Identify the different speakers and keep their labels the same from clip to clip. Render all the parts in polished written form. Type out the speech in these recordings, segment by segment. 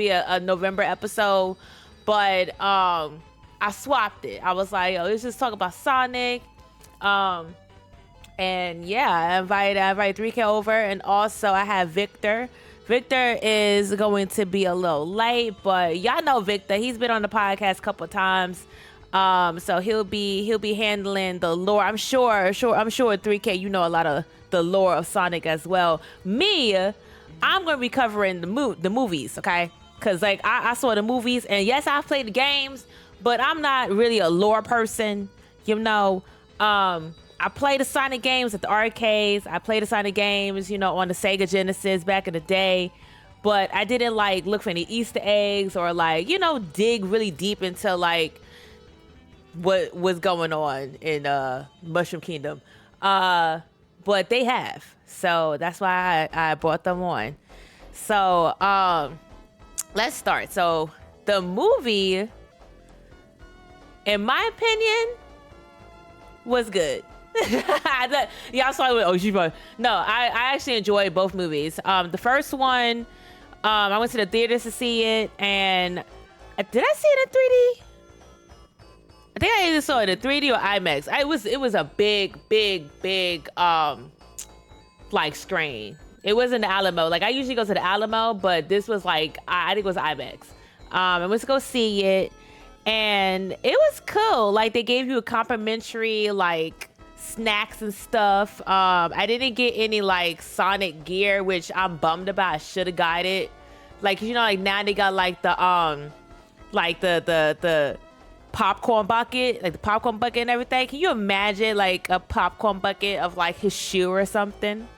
Speaker 1: be a November episode, but I swapped it. I was like, yo, let's just talk about Sonic. And yeah, I invite 3K over, and also I have Victor. Victor is going to be a little late, but y'all know Victor. He's been on the podcast a couple of times. So he'll be handling the lore. I'm sure 3K, you know a lot of the lore of Sonic as well. Me, I'm gonna be covering the movies, okay? Cause like I saw the movies, and yes, I've played the games, but I'm not really a lore person, you know. I played the Sonic games at the arcades. I played the Sonic games, you know, on the Sega Genesis back in the day. But I didn't like look for any Easter eggs or like, you know, dig really deep into like what was going on in Mushroom Kingdom. But they have. So that's why I brought them on. So let's start. So the movie, in my opinion, was good. Y'all saw it with Ohshima. No, I actually enjoyed both movies. The first one, I went to the theaters to see it, and did I see it in 3D? I think I either saw it in 3D or IMAX. It was a big like screen. It wasn't the Alamo. Like I usually go to the Alamo, but this was like I think it was IMAX. I went to go see it, and it was cool. Like they gave you a complimentary like snacks and stuff. I didn't get any like Sonic gear, which I'm bummed about. I should have got it. Like, you know, like now they got like the popcorn bucket, like the popcorn bucket and everything. Can you imagine like a popcorn bucket of like his shoe or something?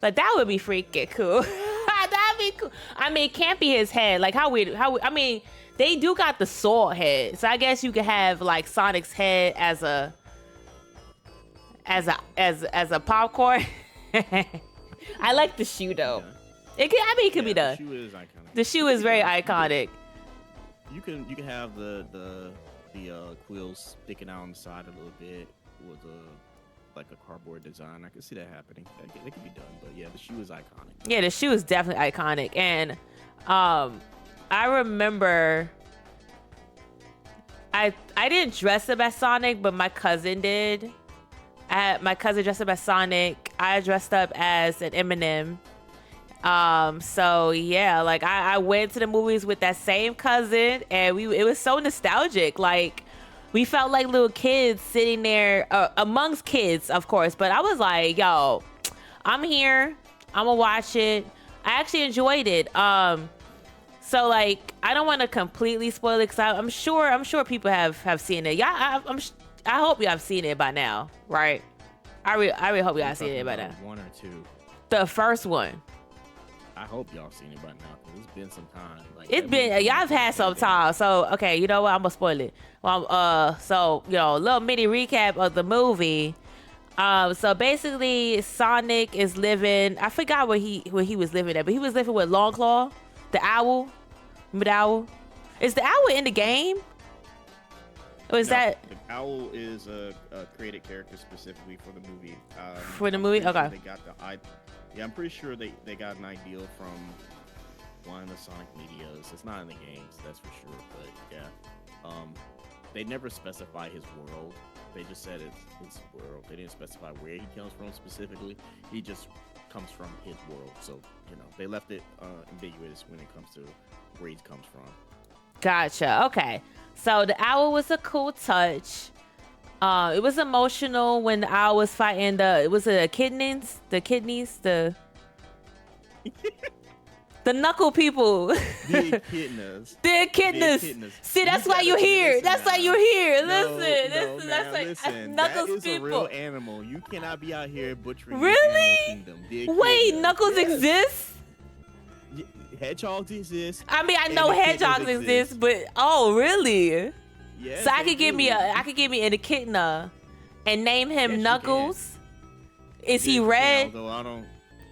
Speaker 1: Like that would be freaking cool. That'd be cool. I mean, it can't be his head. Like how weird. I mean, they do got the sword head, so I guess you could have like Sonic's head as a popcorn. I like the shoe though. It could be done.
Speaker 2: The shoe is iconic.
Speaker 1: The shoe is very iconic.
Speaker 2: You can have the quills sticking out on the side a little bit with like a cardboard design. I can see that happening. It could be done, but yeah, the shoe is iconic.
Speaker 1: Yeah, the shoe is definitely iconic, and I remember I didn't dress up as Sonic, but my cousin did. My cousin dressed up as Sonic. I dressed up as an Eminem. So yeah, like I went to the movies with that same cousin, and it was so nostalgic. Like we felt like little kids sitting there amongst kids, of course. But I was like, yo, I'm here. I'm gonna watch it. I actually enjoyed it. So like I don't want to completely spoil it, because I'm sure people have seen it. Yeah, I hope y'all have seen it by now, right? I really hope y'all have seen it by now.
Speaker 2: One or two.
Speaker 1: The first one.
Speaker 2: I hope y'all seen it by now, because it's been some time. Like,
Speaker 1: It's been, y'all have had some time. So, okay, you know what? I'm gonna spoil it. Well, so, you know, a little mini recap of the movie. So basically, Sonic is living, I forgot where he was living at, but he was living with Longclaw, the owl. Remember the owl? Is the owl in the game? Or is that?
Speaker 2: The owl is a created character specifically for the movie.
Speaker 1: For the movie? Okay.
Speaker 2: They got yeah, I'm pretty sure they got an ideal from one of the Sonic medias. It's not in the games, that's for sure. But yeah, they never specify his world. They just said it's his world. They didn't specify where he comes from specifically. He just comes from his world. So, you know, they left it ambiguous when it comes to where he comes from.
Speaker 1: Gotcha. Okay. So the owl was a cool touch. It was emotional when the owl was fighting the kidneys, the knuckle people.
Speaker 2: The echidnas.
Speaker 1: The echidnas. See, that's why you're here. That's why you're here. Listen. That's like Knuckles
Speaker 2: that is
Speaker 1: people.
Speaker 2: A real animal. You cannot be out here butchering.
Speaker 1: Really? Wait, Knuckles exists?
Speaker 2: Hedgehogs exist.
Speaker 1: I mean, I know hedgehogs exist, but oh, really?
Speaker 2: Yes,
Speaker 1: so I could give me an echidna and name him Knuckles. Is he red?
Speaker 2: Although I don't.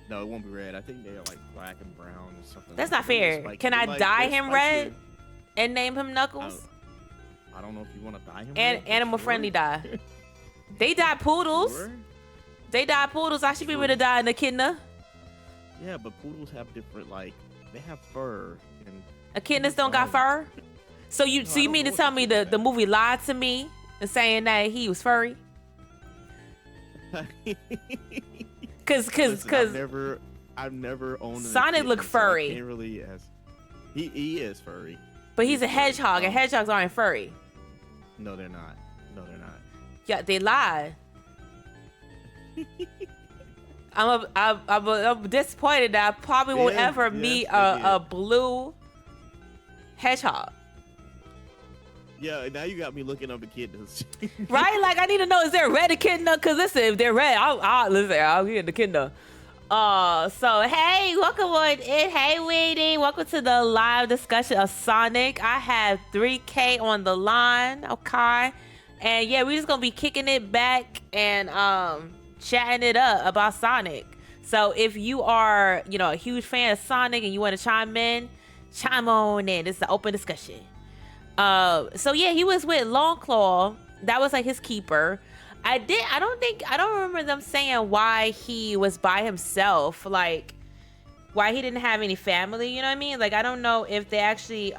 Speaker 2: No, it won't be red. I think they're like black and brown or something.
Speaker 1: That's not fair. Can I dye him red and name him Knuckles?
Speaker 2: I don't know if you want to dye him.
Speaker 1: And animal friendly dye. They dye poodles. Sure. They dye poodles. I should be able to dye an echidna.
Speaker 2: Yeah, but poodles have different, like, they have fur and
Speaker 1: Echidnas don't got fur. So you mean to tell me the movie lied to me and saying that he was furry? Cause
Speaker 2: I've never owned an
Speaker 1: Sonic
Speaker 2: echidna,
Speaker 1: look furry.
Speaker 2: So I can't really he is furry.
Speaker 1: But he's a hedgehog, and hedgehogs aren't furry.
Speaker 2: No, they're not.
Speaker 1: Yeah, they lied. I'm disappointed that I probably won't ever meet a blue hedgehog.
Speaker 2: Yeah, now you got me looking up echidnas.
Speaker 1: Right? Like, I need to know, is there a red echidna? Because listen, if they're red, I'll get the echidna. So hey, welcome on in. Hey, Weedy, welcome to the live discussion of Sonic. I have 3K on the line, okay? And yeah, we're just gonna be kicking it back and chatting it up about Sonic. So if you are, a huge fan of Sonic and you want to chime on in. This is an open discussion. So yeah, he was with Longclaw. That was like his keeper. I don't remember them saying why he was by himself, like why he didn't have any family, you know what I mean? Like, I don't know if they actually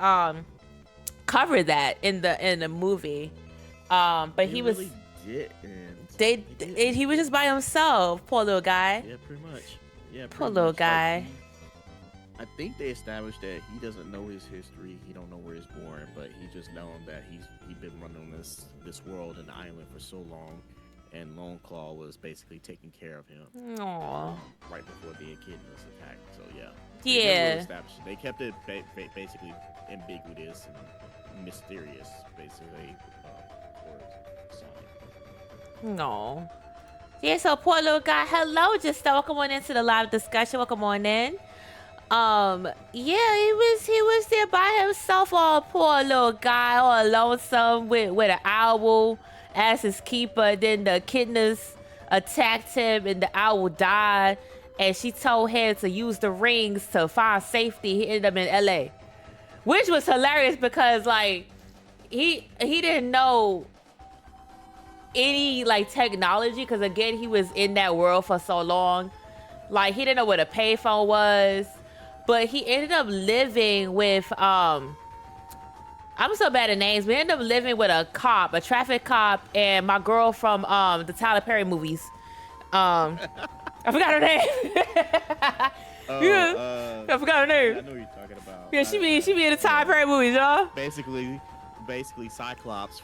Speaker 1: covered that in the movie. But he was he was just by himself, poor little guy.
Speaker 2: Yeah, pretty much. Yeah,
Speaker 1: poor little guy.
Speaker 2: I think they established that he doesn't know his history. He don't know where he's born, but he just known that he's been running this world and the island for so long, and Longclaw was basically taking care of him.
Speaker 1: Aww.
Speaker 2: Right before the echidnas attacked. So yeah. They kept it basically ambiguous and mysterious, basically, for Sonic.
Speaker 1: No. Yeah, so poor little guy. Hello, just welcome on into the live discussion. Welcome on in. Yeah, he was there by himself, all poor little guy, all lonesome with an owl as his keeper. Then the echidnas attacked him and the owl died, and she told him to use the rings to find safety. He ended up in LA, which was hilarious because like he didn't know any like technology, because again, he was in that world for so long. Like, he didn't know what a payphone was. But he ended up living with, I'm so bad at names. We ended up living with a traffic cop, and my girl from the Tyler Perry movies. I forgot her name. I forgot her name.
Speaker 2: I know what you're talking about.
Speaker 1: Yeah, she be in the Tyler Perry movies, y'all.
Speaker 2: Basically Cyclops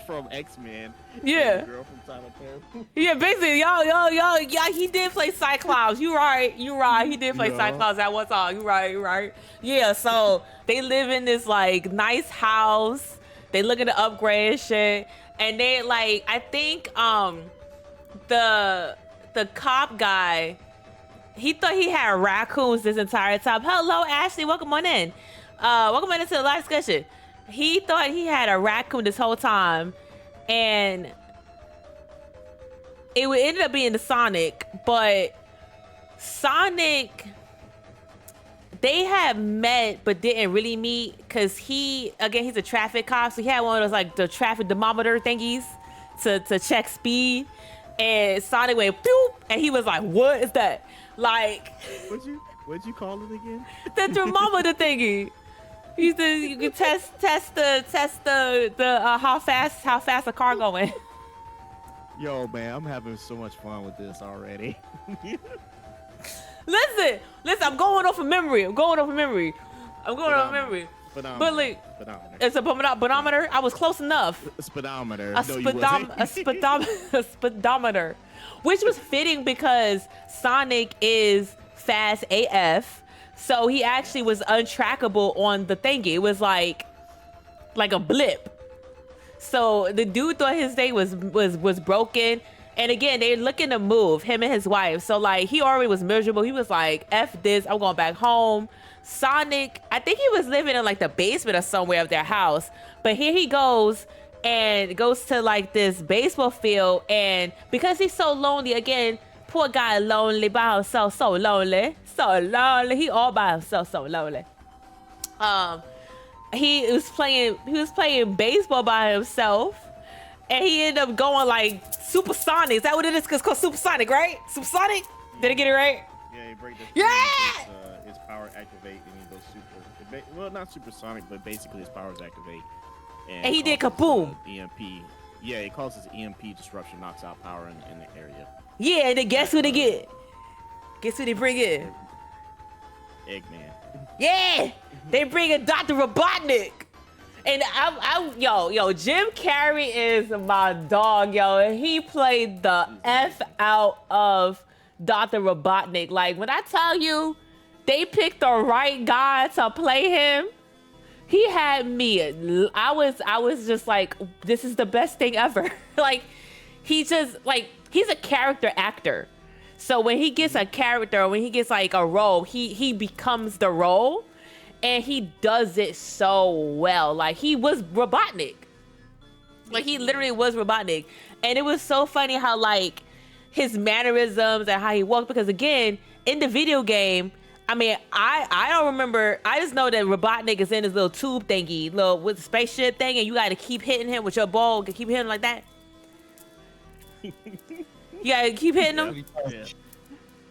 Speaker 2: from X-Men.
Speaker 1: Yeah.
Speaker 2: The girl from Tyler Perry.
Speaker 1: Yeah, basically, y'all, he did play Cyclops. You right. He did play Cyclops at one time. You right. Yeah, so they live in this like nice house. They looking to upgrade shit. And they like, I think the cop guy, he thought he had raccoons this entire time. Hello, Ashley, welcome on in. Welcome on into the live discussion. He thought he had a raccoon this whole time, and it ended up being the Sonic, but Sonic, they had met but didn't really meet, because he's a traffic cop, so he had one of those like the traffic thermometer thingies to check speed, and Sonic went boop, and he was like, what is that? Like,
Speaker 2: what'd you call it again?
Speaker 1: The thermometer thingy. You can test the how fast a car going.
Speaker 2: Yo, man, I'm having so much fun with this already.
Speaker 1: Listen, I'm going off of memory. But like, it's a pedometer. I was close enough.
Speaker 2: Speedometer.
Speaker 1: A speedometer, which was fitting because Sonic is fast AF. So he actually was untrackable on the thingy. It was like a blip. So the dude thought his day was broken. And again, they're looking to move, him and his wife. So like, he already was miserable. He was like, F this, I'm going back home. Sonic, I think he was living in like the basement or somewhere of their house. But here he goes and goes to like this baseball field. And because he's so lonely, again, poor guy, lonely by himself, so lonely. He all by himself, so lonely. He was playing baseball by himself, and he ended up going like supersonic. Is that what it is? It's called supersonic, right? Supersonic? Did I get it right?
Speaker 2: Yeah, he breaks the
Speaker 1: yeah!
Speaker 2: his power activate, and he goes super. well, not supersonic, but basically his powers activate.
Speaker 1: And he did
Speaker 2: causes,
Speaker 1: kaboom.
Speaker 2: EMP. Yeah, it causes EMP disruption, knocks out power in the area.
Speaker 1: Yeah, and then guess who they get? Guess who they bring in?
Speaker 2: Eggman.
Speaker 1: Yeah, they bring in Dr. Robotnik. And yo, Jim Carrey is my dog, yo. He played the F out of Dr. Robotnik. Like, when I tell you, they picked the right guy to play him. He had me. I was just like, this is the best thing ever. Like, he's a character actor. So when he gets a character, when he gets like a role, he becomes the role, and he does it so well. Like, he was Robotnik. Like, he literally was Robotnik. And it was so funny how, like, his mannerisms and how he walked, because again, in the video game, I mean, I don't remember. I just know that Robotnik is in his little tube thingy, with the spaceship thing, and you got to keep hitting him with your ball, keep hitting him like that. You got to keep hitting him,
Speaker 2: Yeah.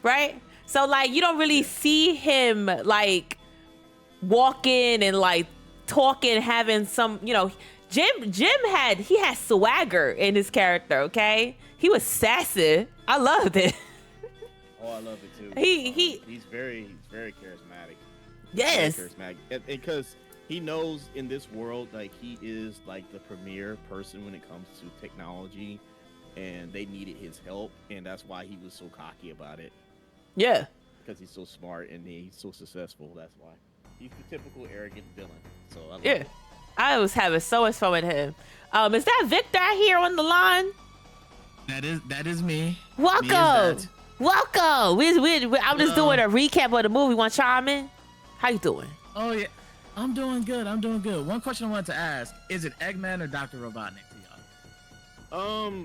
Speaker 1: right? So, like, you don't really see him, like, walking and, like, talking, having some, Jim had swagger in his character, okay? He was sassy. I loved it.
Speaker 2: Oh, I love it too. He's very charismatic.
Speaker 1: Yes.
Speaker 2: Very charismatic, because he knows in this world, like, he is like the premier person when it comes to technology, and they needed his help, and that's why he was so cocky about it.
Speaker 1: Yeah.
Speaker 2: Because he's so smart and he's so successful. That's why he's the typical arrogant villain. So I love it.
Speaker 1: I was having so much fun with him. Is that Victor here on the line?
Speaker 3: That is me.
Speaker 1: Welcome. Welcome. I'm just doing a recap of the movie. Want to chime in? How you doing?
Speaker 3: Oh yeah, I'm doing good. One question I wanted to ask: is it Eggman or Dr. Robotnik to y'all?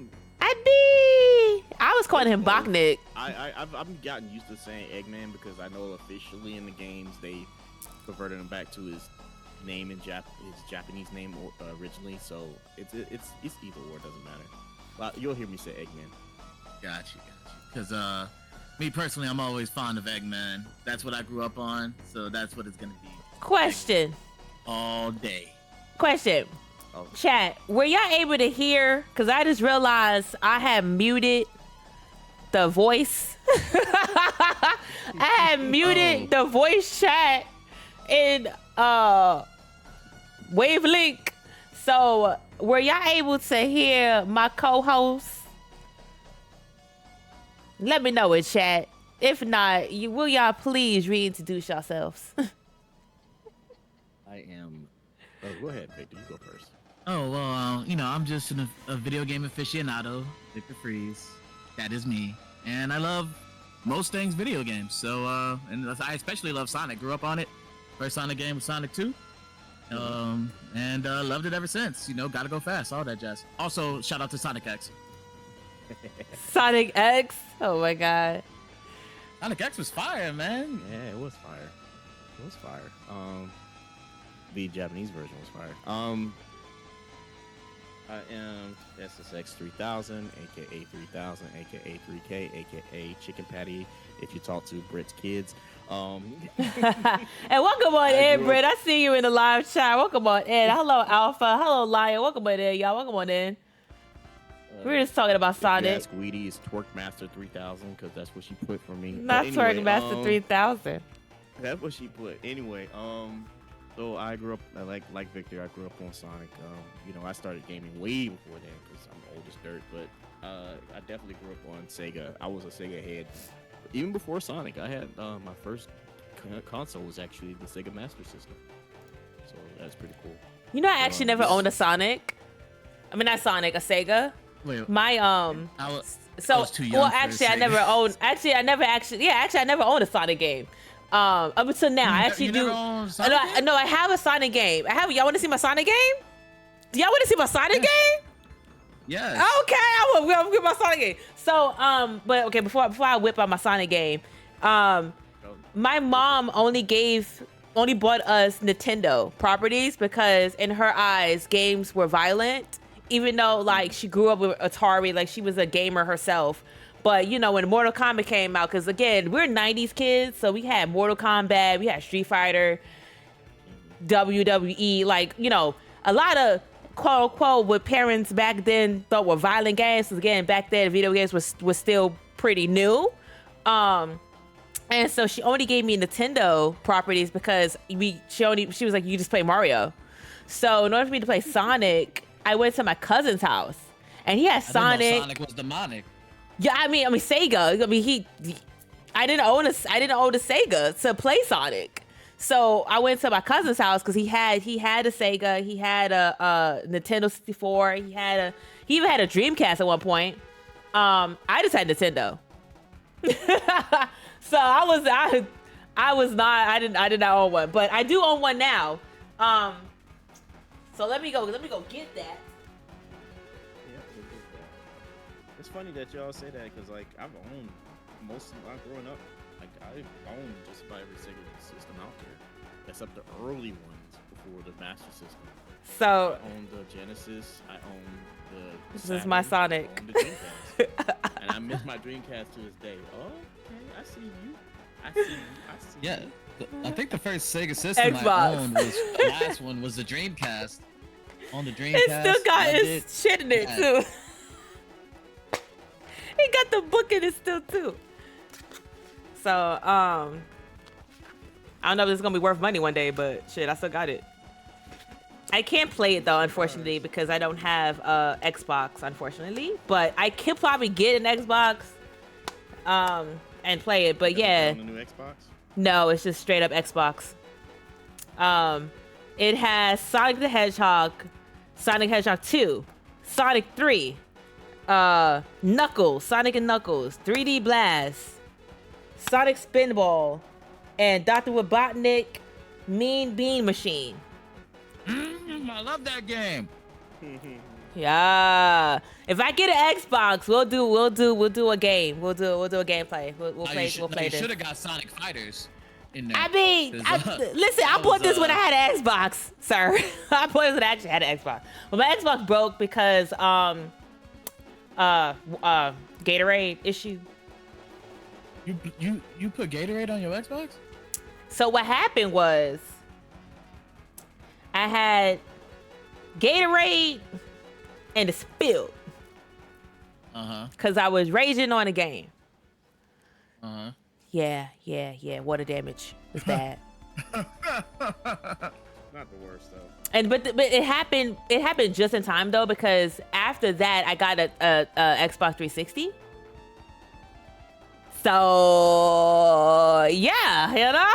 Speaker 1: I was calling him Bachnik.
Speaker 2: I've gotten used to saying Eggman because I know officially in the games they converted him back to his name in his Japanese name originally. So it's either or, doesn't matter. Well, you'll hear me say Eggman.
Speaker 3: Gotcha. Because me personally, I'm always fond of Eggman. That's what I grew up on, so that's what it's gonna be.
Speaker 1: Question.
Speaker 3: All day.
Speaker 1: Question.
Speaker 2: Oh.
Speaker 1: Chat, were y'all able to hear? Because I just realized I had muted the voice. I had muted the voice chat in Wavelink. So were y'all able to hear my co-host? Let me know in chat. If not, will y'all please reintroduce yourselves?
Speaker 2: I am. Oh, go ahead, Victor. You go first.
Speaker 3: Oh well, I'm just a video game aficionado, Victor Freeze. That is me, and I love most things video games. So, and I especially love Sonic. Grew up on it. First Sonic game was Sonic 2. And loved it ever since. Gotta go fast, all that jazz. Also, shout out to Sonic X.
Speaker 1: Sonic X? Oh my god.
Speaker 3: Sonic X was fire, man.
Speaker 2: Yeah, it was fire. The Japanese version was fire. I am SSX 3000, aka 3000, aka 3K, aka Chicken Patty. If you talk to Brit's kids.
Speaker 1: And welcome on in, Britt. I see you in the live chat. Welcome on in. Hello, Alpha. Hello, Lion. Welcome on in, y'all. Welcome on in. We're just talking about Sonic.
Speaker 2: Ask Weedy is Twerkmaster 3000 because that's what she put for me.
Speaker 1: Not Twerkmaster 3000.
Speaker 2: That's what she put. Anyway, so I grew up like Victor. I grew up on Sonic. I started gaming way before then because I'm old as dirt. But I definitely grew up on Sega. I was a Sega head. Even before Sonic, I had my first console was actually the Sega Master System. So that's pretty cool.
Speaker 1: I actually never owned a Sonic. I mean, not Sonic, a Sega.
Speaker 3: Wait,
Speaker 1: my
Speaker 3: I was too young.
Speaker 1: Actually, I never owned. Actually, I never owned a Sonic game. Up until now, I actually do. No, I have a Sonic game. Y'all want to see my Sonic game? Do y'all want to see my Sonic game?
Speaker 3: Yes.
Speaker 1: Okay, I will get my Sonic game. So, but okay, before I whip out my Sonic game, my mom only bought us Nintendo properties because in her eyes, games were violent. Even though like she grew up with Atari, like she was a gamer herself. But when Mortal Kombat came out, because again, we're 90s kids, so we had Mortal Kombat, we had Street Fighter. WWE, like, you know, a lot of quote unquote what parents back then thought were violent games. Because again, back then video games was still pretty new. And so she only gave me Nintendo properties because she was like, you just play Mario. So in order for me to play Sonic, I went to my cousin's house and he had Sonic.
Speaker 3: I didn't know Sonic was demonic.
Speaker 1: Yeah, I mean Sega. I mean I didn't own a Sega to play Sonic. So I went to my cousin's house because he had a Sega, he had a Nintendo 64, he even had a Dreamcast at one point. I just had Nintendo. So I did not own one, but I do own one now. So let me go get that.
Speaker 2: Yeah, we'll get that. It's funny that y'all say that because like I've owned most of my growing up. Like I've owned just about every Sega system out there, except the early ones before the Master System.
Speaker 1: So
Speaker 2: I owned the Genesis. I owned the.
Speaker 1: This
Speaker 2: Saturn,
Speaker 1: is my Sonic.
Speaker 2: I owned the Dreamcast. And I miss my Dreamcast to this day. Oh, okay, I see you. I see
Speaker 3: Yeah,
Speaker 2: you.
Speaker 3: I think the first Sega system
Speaker 1: Xbox.
Speaker 3: I owned was the last one was the Dreamcast. On the Dreamcast,
Speaker 1: It still got its shit in it too. It got the book in it still too. So I don't know if it's gonna be worth money one day, but shit, I still got it. I can't play it though, unfortunately, because I don't have Xbox, unfortunately. But I could probably get an Xbox and play it. But yeah,
Speaker 2: On the new Xbox.
Speaker 1: no, it's just straight up Xbox. It has Sonic the Hedgehog, Sonic Hedgehog 2, Sonic 3, Knuckles, Sonic and Knuckles, 3D Blast, Sonic Spinball, and Dr. Robotnik Mean Bean Machine.
Speaker 3: I love that game.
Speaker 1: Yeah. If I get an Xbox, we'll do a game. We'll do a gameplay. We'll play
Speaker 3: You
Speaker 1: this.
Speaker 3: should have got Sonic Fighters in there.
Speaker 1: I mean, listen, I bought this when I had an Xbox, sir. I bought this when I actually had an Xbox. But my Xbox broke because Gatorade issue.
Speaker 3: You put Gatorade on your Xbox?
Speaker 1: So what happened was I had Gatorade and it spilled. Cause I was raging on the game. Yeah. Water damage was bad.
Speaker 2: Not the worst though.
Speaker 1: And but it happened just in time though, because after that I got a Xbox 360. So yeah, you know,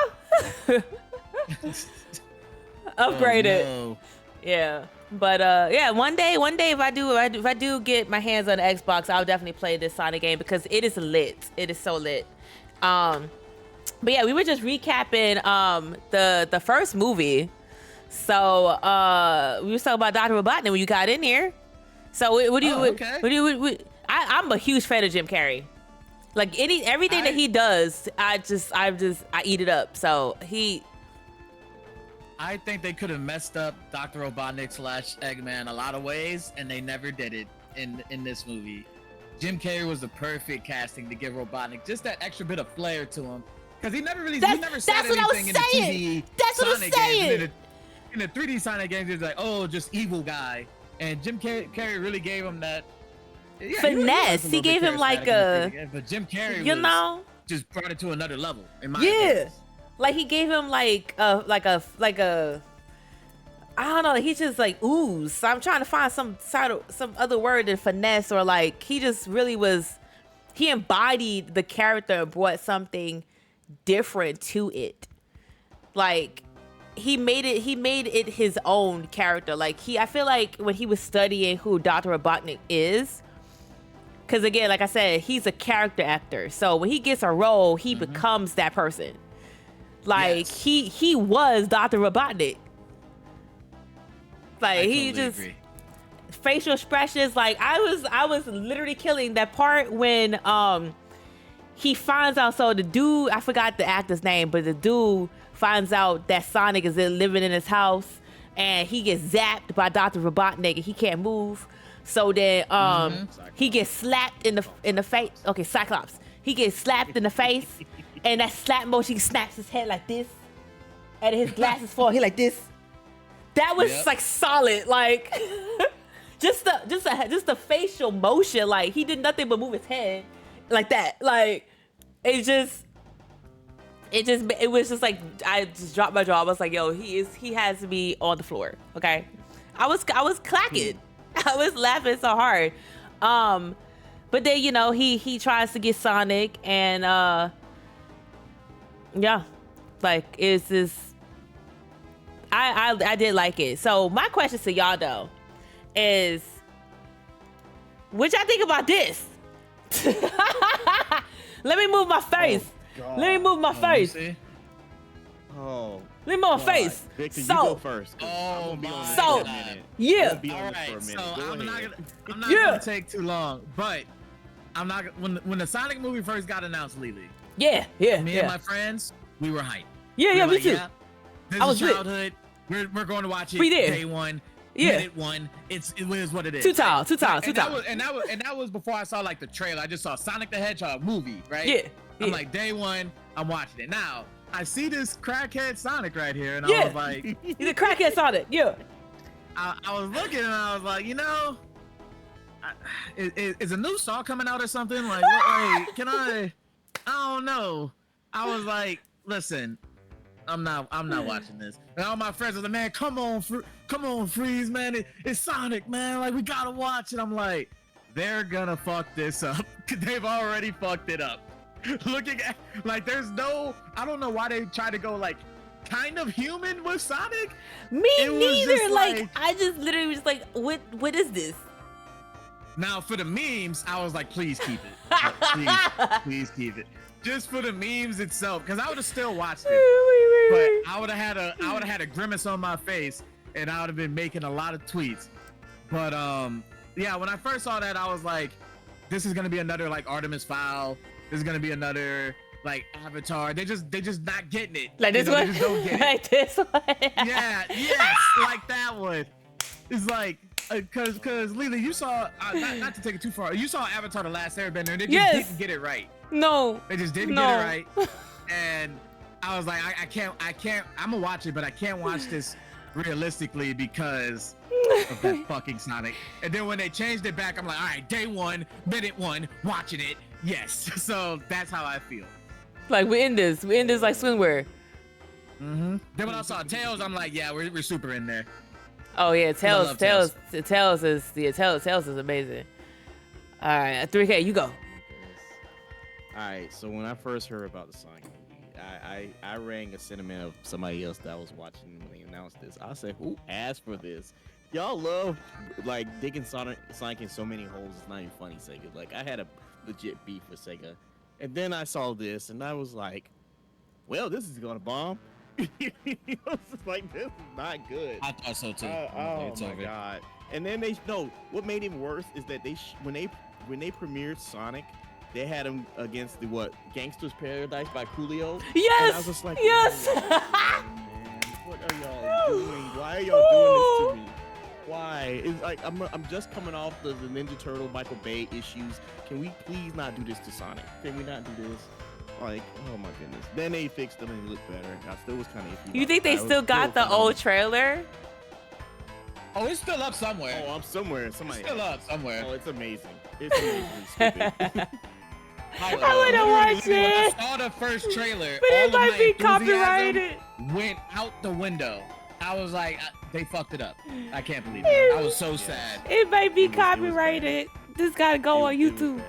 Speaker 1: upgraded.
Speaker 3: Oh, no.
Speaker 1: Yeah, but yeah, one day if I do get my hands on the Xbox, I'll definitely play this Sonic game because it is lit. It is so lit. But yeah, we were just recapping the first movie. So we were talking about Dr. Robotnik when you got in here. So I'm a huge fan of Jim Carrey. Like everything that he does, I eat it up. So
Speaker 3: I think they could have messed up Dr. Robotnik / Eggman a lot of ways, and they never did it in this movie. Jim Carrey was the perfect casting to give Robotnik just that extra bit of flair to him, because he never said anything in the 2D Sonic games. In the 3D Sonic games, he was like, "Oh, just evil guy," and Jim Carrey really gave him that
Speaker 1: finesse. He gave him like
Speaker 3: but Jim Carrey, just brought it to another level. In my opinion.
Speaker 1: Like he gave him like a I don't know. He just like ooze. So I'm trying to find some other word than finesse, or like he just really was. He embodied the character and brought something different to it. Like he made it his own character. Like I feel like when he was studying who Dr. Robotnik is. Because again, like I said, he's a character actor. So when he gets a role, he becomes that person. Like he was Dr. Robotnik. Like he just agree. Facial expressions. Like I was literally killing that part when he finds out. So the dude, I forgot the actor's name, but the dude finds out that Sonic is living in his house, and he gets zapped by Dr. Robotnik, and he can't move. So then he gets slapped in the face. Okay, Cyclops. He gets slapped in the face, and that slap motion, he snaps his head like this, and his glasses fall. He like this. That was like solid, like just the facial motion. Like he did nothing but move his head like that. Like it was just like I just dropped my jaw. I was like, yo, he has me on the floor. Okay, I was clacking. I was laughing so hard. But then he tries to get Sonic, and like it's just I did like it. So my question to y'all though is, what y'all think about this? Let me move my face.
Speaker 2: God.
Speaker 1: Let me move my face.
Speaker 2: Oh.
Speaker 1: Let me move my face.
Speaker 2: Victor,
Speaker 1: so,
Speaker 2: you go first.
Speaker 3: Oh,
Speaker 2: I'm
Speaker 3: my
Speaker 1: so,
Speaker 2: a minute.
Speaker 1: yeah.
Speaker 2: I'm be on
Speaker 3: All
Speaker 2: this for a
Speaker 3: right,
Speaker 2: minute.
Speaker 3: so
Speaker 2: Go
Speaker 3: I'm not
Speaker 2: ahead.
Speaker 3: gonna take too long, but I'm not when the Sonic movie first got announced, Lily.
Speaker 1: Yeah.
Speaker 3: Me and my friends, we were hyped.
Speaker 1: Yeah, me too.
Speaker 3: Yeah, this
Speaker 1: I
Speaker 3: is
Speaker 1: was lit.
Speaker 3: childhood. We're going to watch it
Speaker 1: We did.
Speaker 3: day one.
Speaker 1: Yeah.
Speaker 3: Minute one. It is what it is.
Speaker 1: Too tall.
Speaker 3: And that was before I saw like the trailer. I just saw Sonic the Hedgehog movie, right?
Speaker 1: Yeah.
Speaker 3: I'm like, day one, I'm watching it. Now I see this crackhead Sonic right here, and I was like,
Speaker 1: he's a crackhead Sonic. Yeah.
Speaker 3: I was looking, and I was like, is a new song coming out or something? Like, wait, can I don't know. I was like, listen, I'm not watching this. And all my friends are like, man, come on, Freeze, man. It's Sonic, man. Like, we gotta watch it. I'm like, they're gonna fuck this up. They've already fucked it up. Looking at, like, I don't know why they try to go, like, kind of human with Sonic.
Speaker 1: Me neither. Like, I just literally was like, what is this?
Speaker 3: Now, for the memes, I was like, please keep it. Please keep it. Just for the memes itself, because I would have still watched it. But I would have had a grimace on my face, and I would have been making a lot of tweets. But yeah, when I first saw that, I was like, this is gonna be another like Artemis Fowl. This is gonna be another like Avatar. They just not getting it.
Speaker 1: Like this one.
Speaker 3: They just don't get it.
Speaker 1: Like this one.
Speaker 3: Yeah, yes, like that one. It's like, cause Lila, you saw not to take it too far. You saw Avatar: The Last Airbender, and they just didn't get it right.
Speaker 1: No.
Speaker 3: They just didn't get it right. And I was like, I can't. I'm gonna watch it, but I can't watch this realistically because of that fucking Sonic. And then when they changed it back, I'm like, all right, day one, minute one, watching it. Yes. So that's how I feel.
Speaker 1: Like we're in this like swimwear.
Speaker 3: Mm-hmm. Then when I saw Tails, I'm like, yeah, we're super in there.
Speaker 1: Oh yeah, Tails is amazing. All right, 3K, you go.
Speaker 2: All right, so when I first heard about the Sonic movie, I rang a sentiment of somebody else that I was watching when they announced this. I said, who asked for this? Y'all love like digging Sonic in so many holes. It's not even funny, Sega. Like I had a legit beef with Sega, and then I saw this, and I was like, well, this is gonna bomb. I was just like, this is not good.
Speaker 3: I thought so too.
Speaker 2: Oh my god! And then what made it worse is that when they premiered Sonic, they had him against the Gangster's Paradise by Coolio.
Speaker 1: Yes.
Speaker 2: And I was just like,
Speaker 1: yes.
Speaker 2: Oh, man, what are y'all doing? Why are y'all doing this to me? Why? It's like I'm just coming off the Ninja Turtle Michael Bay issues. Can we please not do this to Sonic? Can we not do this? Like, oh my goodness. Then they fixed them and it looked better. I still was kind of iffy.
Speaker 1: You think they still got the old trailer?
Speaker 3: Oh, it's still up somewhere.
Speaker 2: Oh, I'm somewhere. Somebody.
Speaker 3: It's still up somewhere.
Speaker 2: Oh, it's amazing. It's amazingly stupid.
Speaker 1: I want to watch
Speaker 3: When
Speaker 1: it.
Speaker 3: I saw the first trailer,
Speaker 1: But
Speaker 3: all
Speaker 1: it
Speaker 3: of my
Speaker 1: might be
Speaker 3: enthusiasm
Speaker 1: copyrighted.
Speaker 3: went out the window. I was like, they fucked it up. I can't believe it. I was so sad.
Speaker 1: It might be
Speaker 2: It was
Speaker 1: copyrighted. This gotta go on YouTube.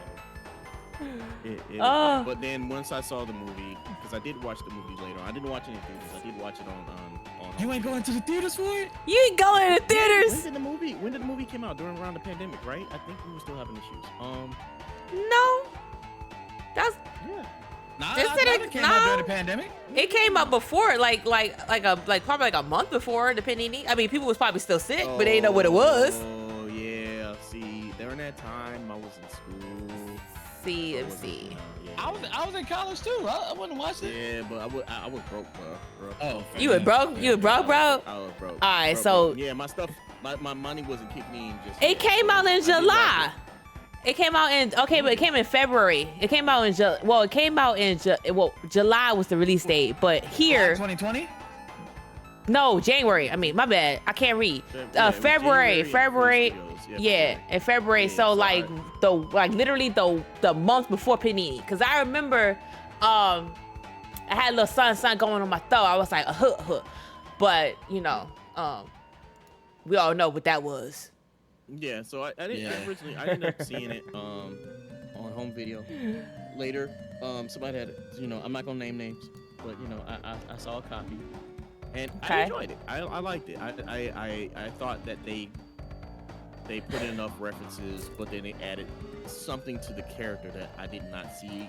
Speaker 2: But then once I saw the movie, because I did watch the movie later, I didn't watch anything. I did watch it on.
Speaker 3: You ain't going to the theaters for it?
Speaker 1: You ain't going to the theaters.
Speaker 2: When did the movie come out? Around the pandemic, right? I think we were still having issues.
Speaker 1: No. That's
Speaker 2: Yeah.
Speaker 3: Nah,
Speaker 1: This
Speaker 3: I
Speaker 1: didn't-
Speaker 3: thought it came out during the pandemic.
Speaker 1: it came up before, like probably like a month before, depending. I mean, people was probably still sick, but they didn't know what it was.
Speaker 2: Oh yeah. See, during that time, I was in school.
Speaker 1: See,
Speaker 2: I
Speaker 1: let me
Speaker 2: wasn't,
Speaker 1: see.
Speaker 3: I was in college too. I wouldn't watch it.
Speaker 2: Yeah, but I was broke, bro.
Speaker 3: Oh,
Speaker 1: You was broke? You was broke, bro?
Speaker 2: I was broke.
Speaker 1: All right,
Speaker 2: Broke,
Speaker 1: so-
Speaker 2: broke. Yeah, my stuff, my money wasn't kicking in. Just
Speaker 1: It
Speaker 2: yet,
Speaker 1: came
Speaker 2: so
Speaker 1: out
Speaker 2: I
Speaker 1: in
Speaker 2: did watch
Speaker 1: July.
Speaker 2: it.
Speaker 1: It came out in but it came in February. It came out in July was the release date, but here
Speaker 3: 2020.
Speaker 1: No, January. I mean, my bad. I can't read.
Speaker 2: Yeah, it was
Speaker 1: February.
Speaker 2: January and
Speaker 1: February.
Speaker 2: first videos.
Speaker 1: Yeah, in February.
Speaker 2: Yeah,
Speaker 1: So like
Speaker 2: sorry.
Speaker 1: literally the month before Panini. Because I remember I had a little sun going on my throat. I was like but we all know what that was.
Speaker 2: Yeah, so I didn't originally. I ended up seeing it on home video later. Somebody had, I'm not gonna name names, but I saw a copy, and
Speaker 1: Okay.
Speaker 2: I enjoyed it. I liked it. I thought that they put in enough references, but then they added something to the character that I did not see,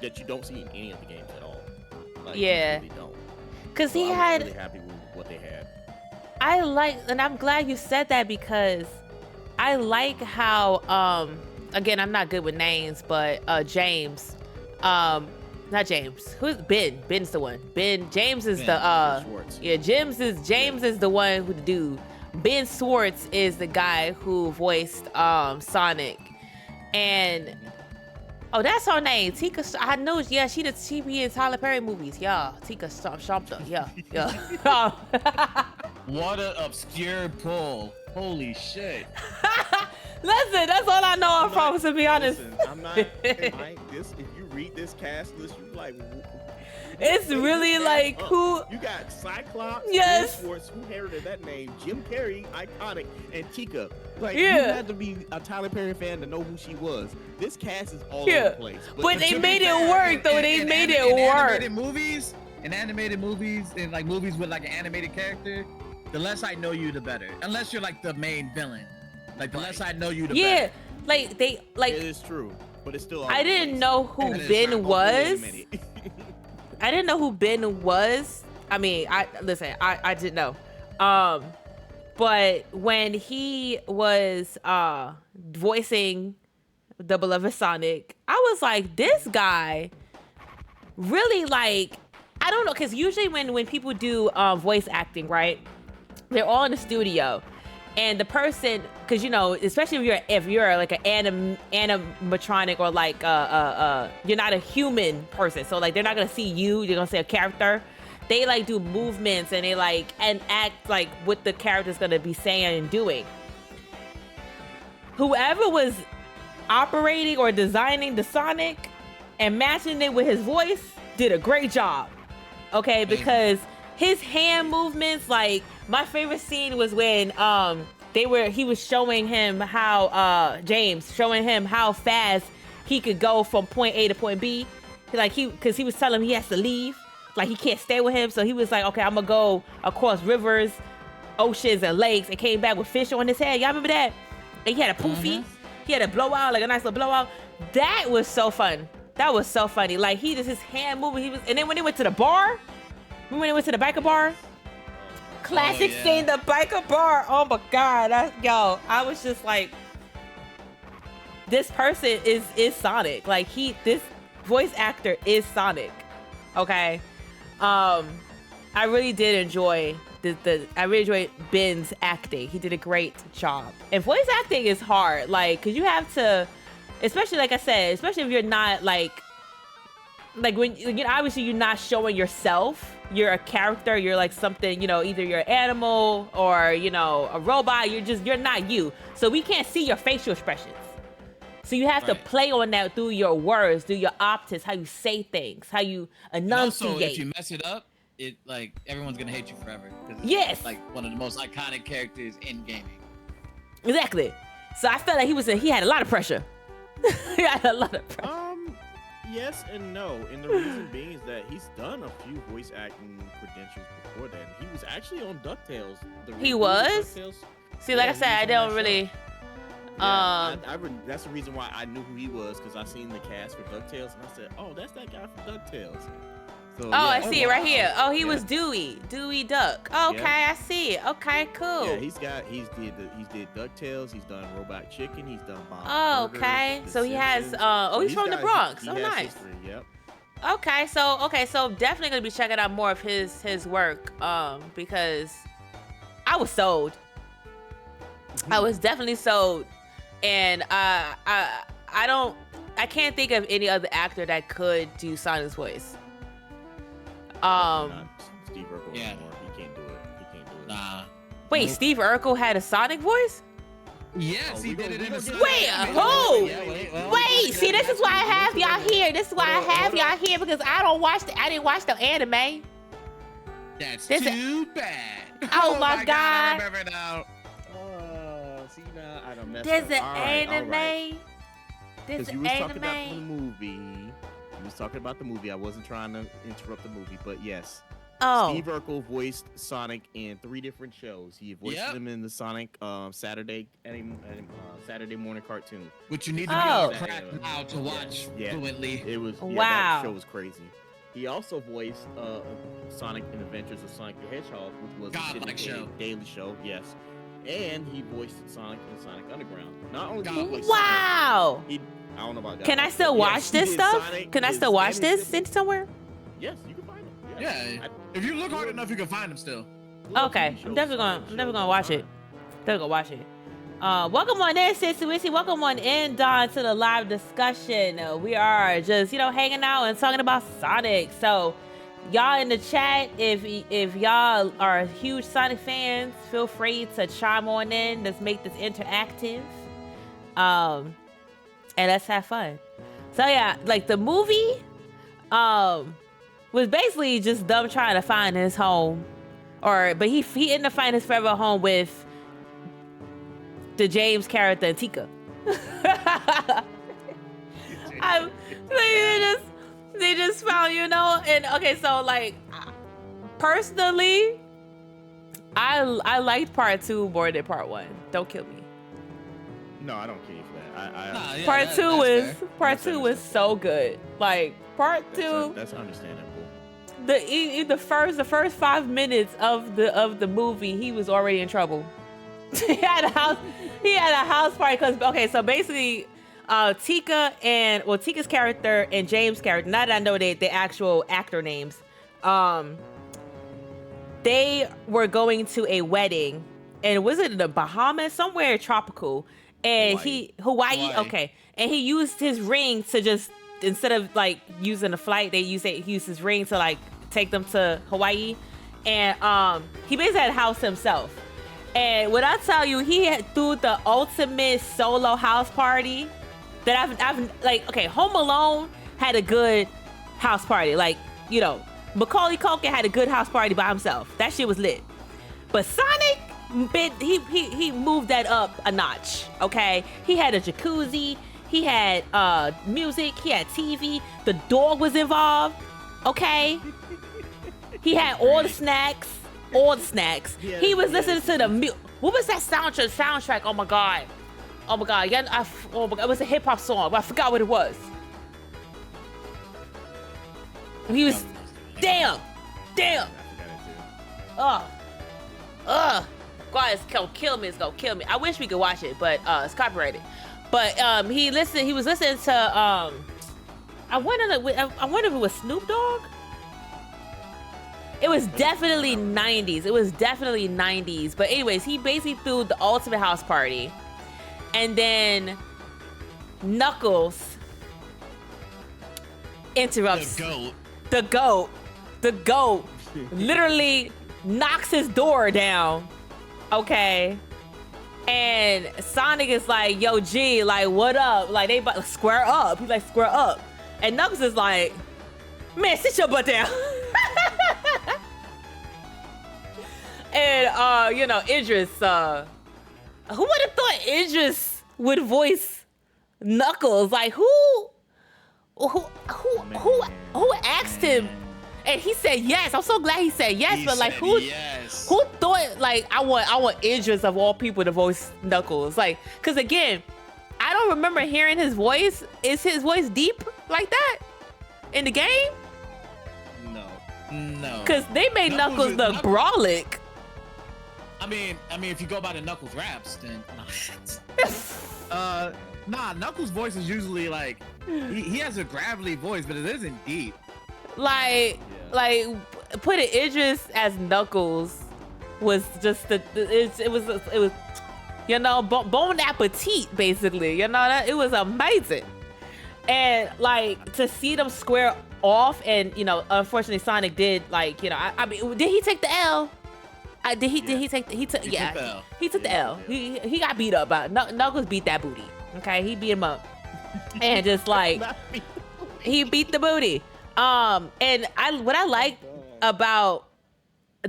Speaker 2: that you don't see in any of the games at all. Like,
Speaker 1: Yeah.
Speaker 2: you really don't.
Speaker 1: Cause
Speaker 2: So
Speaker 1: he
Speaker 2: I
Speaker 1: had.
Speaker 2: was really happy with what they had.
Speaker 1: And I'm glad you said that because I like how again, I'm not good with names, but James, not James, who's Ben? Ben's the one. James is
Speaker 3: Ben,
Speaker 1: the
Speaker 2: Schwartz.
Speaker 1: yeah, James is the one who the dude. Ben Schwartz is the guy who voiced Sonic, and that's her name, Tika. I know, yeah, she be in Tyler Perry movies, yeah, Tika Shumpter, yeah.
Speaker 3: What an obscure pull. Holy shit.
Speaker 1: Listen, that's all I know. I promise, to be honest.
Speaker 2: Listen, I'm not. If you read this cast list, you like.
Speaker 1: It's really like who?
Speaker 2: You got Cyclops.
Speaker 1: Yes.
Speaker 2: Ben Schwartz, who inherited that name? Jim Carrey, iconic, and Tika. Like,
Speaker 1: Yeah.
Speaker 2: you had to be a Tyler Perry fan to know who she was. This cast is all over the place.
Speaker 1: But they
Speaker 3: to be
Speaker 1: made it
Speaker 3: fair,
Speaker 1: work, though. They made it work.
Speaker 3: In animated movies, and like movies with like an animated character, the less I know you, the better. Unless you're like the main villain. Like the less I know you, the
Speaker 1: Yeah,
Speaker 3: better.
Speaker 1: like they like.
Speaker 2: It is true, but it's still. All
Speaker 1: I
Speaker 2: over the
Speaker 1: didn't
Speaker 2: place.
Speaker 1: know who
Speaker 2: And it's
Speaker 1: Ben
Speaker 2: not
Speaker 1: was.
Speaker 2: overly animated.
Speaker 1: I didn't know who Ben was. I mean, I didn't know. But when he was voicing the beloved Sonic, I was like, this guy really, like, I don't know, because usually when people do voice acting, right, they're all in the studio, and the person, because especially if you're like an animatronic, or like you're not a human person, so like they're not gonna see you, they're gonna see a character. They like do movements and they like and act like what the character's gonna be saying and doing. Whoever was operating or designing the Sonic and matching it with his voice did a great job. Okay, because his hand movements, like my favorite scene was when he was showing him how showing him how fast he could go from point A to point B. Because he was telling him he has to leave. Like, he can't stay with him. So he was like, okay, I'm going to go across rivers, oceans, and lakes, and came back with fish on his head. Y'all remember that? And he had a poofy. Mm-hmm. He had a blowout, like a nice little blowout. That was so fun. That was so funny. Like, he just, his hand moving. And then when they went to the bar, when they went to the biker bar, classic scene, the biker bar. Oh my God. I was just like, this person is Sonic. Like, this voice actor is Sonic. Okay. I really did enjoy I really enjoyed Ben's acting. He did a great job. And voice acting is hard, like, cause you have to, especially like I said, especially if you're not like when obviously you're not showing yourself. You're a character. You're like something, either you're an animal or a robot. You're not you. So we can't see your facial expressions. So you have to play on that through your words, through your optics, how you say things, how you enunciate.
Speaker 3: Also, if you mess it up, it like everyone's gonna hate you forever.
Speaker 1: Yes.
Speaker 3: It's like one of the most iconic characters in gaming.
Speaker 1: Exactly. So I felt like he had a lot of pressure. He had a lot of pressure.
Speaker 2: Yes and no. And the reason being is that he's done a few voice acting credentials before that. He was actually on DuckTales.
Speaker 1: He was?
Speaker 2: DuckTales.
Speaker 1: See, like I said, I don't really.
Speaker 2: Yeah, that's the reason why I knew who he was, because I seen the cast for DuckTales and I said, oh, that's that guy from DuckTales. So,
Speaker 1: I see it right here. Oh, he was Dewey Duck. Okay,
Speaker 2: Yeah.
Speaker 1: I see it. Okay, cool.
Speaker 2: Yeah, he did DuckTales. He's done Robot Chicken. He's done Bob.
Speaker 1: Oh, okay. So he has. He's from the Bronx.
Speaker 2: He
Speaker 1: Oh,
Speaker 2: has
Speaker 1: nice.
Speaker 2: history, yep.
Speaker 1: Okay, so definitely gonna be checking out more of his work. Because I was sold. I was definitely sold, and I can't think of any other actor that could do Sonic's voice.
Speaker 2: Steve Urkel anymore. He can't do it.
Speaker 3: Nah.
Speaker 1: Wait, Steve Urkel had a Sonic voice?
Speaker 3: Yes, he did it in a Sonic.
Speaker 1: Wait, who? Wait, see, this is why I have y'all here. This is why I have y'all here because I didn't watch the anime.
Speaker 3: That's too bad.
Speaker 1: Oh my God.
Speaker 3: I remember now.
Speaker 2: See now, I done messed
Speaker 1: There's
Speaker 2: up.
Speaker 1: an
Speaker 2: All right.
Speaker 1: anime. There's
Speaker 2: Because you
Speaker 1: an
Speaker 2: was talking about the
Speaker 1: anime.
Speaker 2: movie. You was talking about the movie. I wasn't trying to interrupt the movie, but yes.
Speaker 1: Oh.
Speaker 2: Steve Urkel voiced Sonic in 3 different shows. He voiced him in the Sonic Saturday morning cartoon.
Speaker 3: Which you need to be on crack now to watch fluently.
Speaker 2: It was
Speaker 1: Wow.
Speaker 2: That show was crazy. He also voiced Sonic and Adventures of Sonic the Hedgehog, which was
Speaker 3: Godlike show.
Speaker 2: Daily show. Yes, and he voiced Sonic in Sonic Underground. Not only did he voice
Speaker 1: Wow.
Speaker 2: Sonic, I don't know about God.
Speaker 1: Can I still watch this stuff? Can I still watch this in somewhere?
Speaker 2: Yes, you can find it.
Speaker 3: Yeah. If you look hard enough, you can find them still.
Speaker 1: Okay, I'm definitely gonna watch it. Definitely gonna watch it. Welcome on in, Sissy Wissy. Welcome on in, Don, to the live discussion. We are just, hanging out and talking about Sonic. So, y'all in the chat, if y'all are huge Sonic fans, feel free to chime on in. Let's make this interactive. And let's have fun. So yeah, like the movie, was basically just them trying to find his home, but he ended up finding his forever home with the James character and Tika. They just found, and okay, so like personally, I liked part 2 more than part 1. Don't kill me.
Speaker 2: No, I don't care for that.
Speaker 1: Part two was so good. Like part 2.
Speaker 2: That's understandable.
Speaker 1: The first 5 minutes of the movie, he was already in trouble. he had a house party because so basically, Tika's character and James' character. Now that I know the actual actor names, they were going to a wedding, and was it in the Bahamas, somewhere tropical, and Hawaii. Okay, and he used his ring to just, instead of like using a flight, he used his ring to like take them to Hawaii, and he basically had a house himself. And when I tell you, he threw the ultimate solo house party that I've like. Okay, Home Alone had a good house party, like Macaulay Culkin had a good house party by himself. That shit was lit. But Sonic, he moved that up a notch. Okay, he had a jacuzzi, he had music, he had TV. The dog was involved. Okay. He had all the snacks. He was listening to the what was that soundtrack? Oh my god. Yeah, it was a hip hop song, but I forgot what it was. He was damn. God, it's gonna kill me. I wish we could watch it, but it's copyrighted. But he was listening to I wonder if it was Snoop Dogg. It was definitely 90s. But anyways, he basically threw the ultimate house party. And then Knuckles interrupts. The goat literally knocks his door down. Okay. And Sonic is like, yo, G, like, what up? Like, they about to square up. He's like, square up. And Knuckles is like, man, sit your butt down. And Idris, who would have thought Idris would voice Knuckles? Like who asked him? And he said yes. I'm so glad he said yes. But like who thought like I want Idris of all people to voice Knuckles? Like, cause again, I don't remember hearing his voice. Is his voice deep like that in the game?
Speaker 3: No.
Speaker 1: Cause they made Knuckles the Brawlic.
Speaker 3: I mean, if you go by the Knuckles raps, then Knuckles' voice is usually like he has a gravelly voice, but it isn't deep.
Speaker 1: Like putting Idris as Knuckles was just it was bon appetit basically. That it was amazing, and like to see them square off, and unfortunately Sonic did I mean, did he take the L? He took the L. He took the L. He got beat up by Knuckles beat that booty. Okay, he beat him up, and just he beat the booty. And what I liked about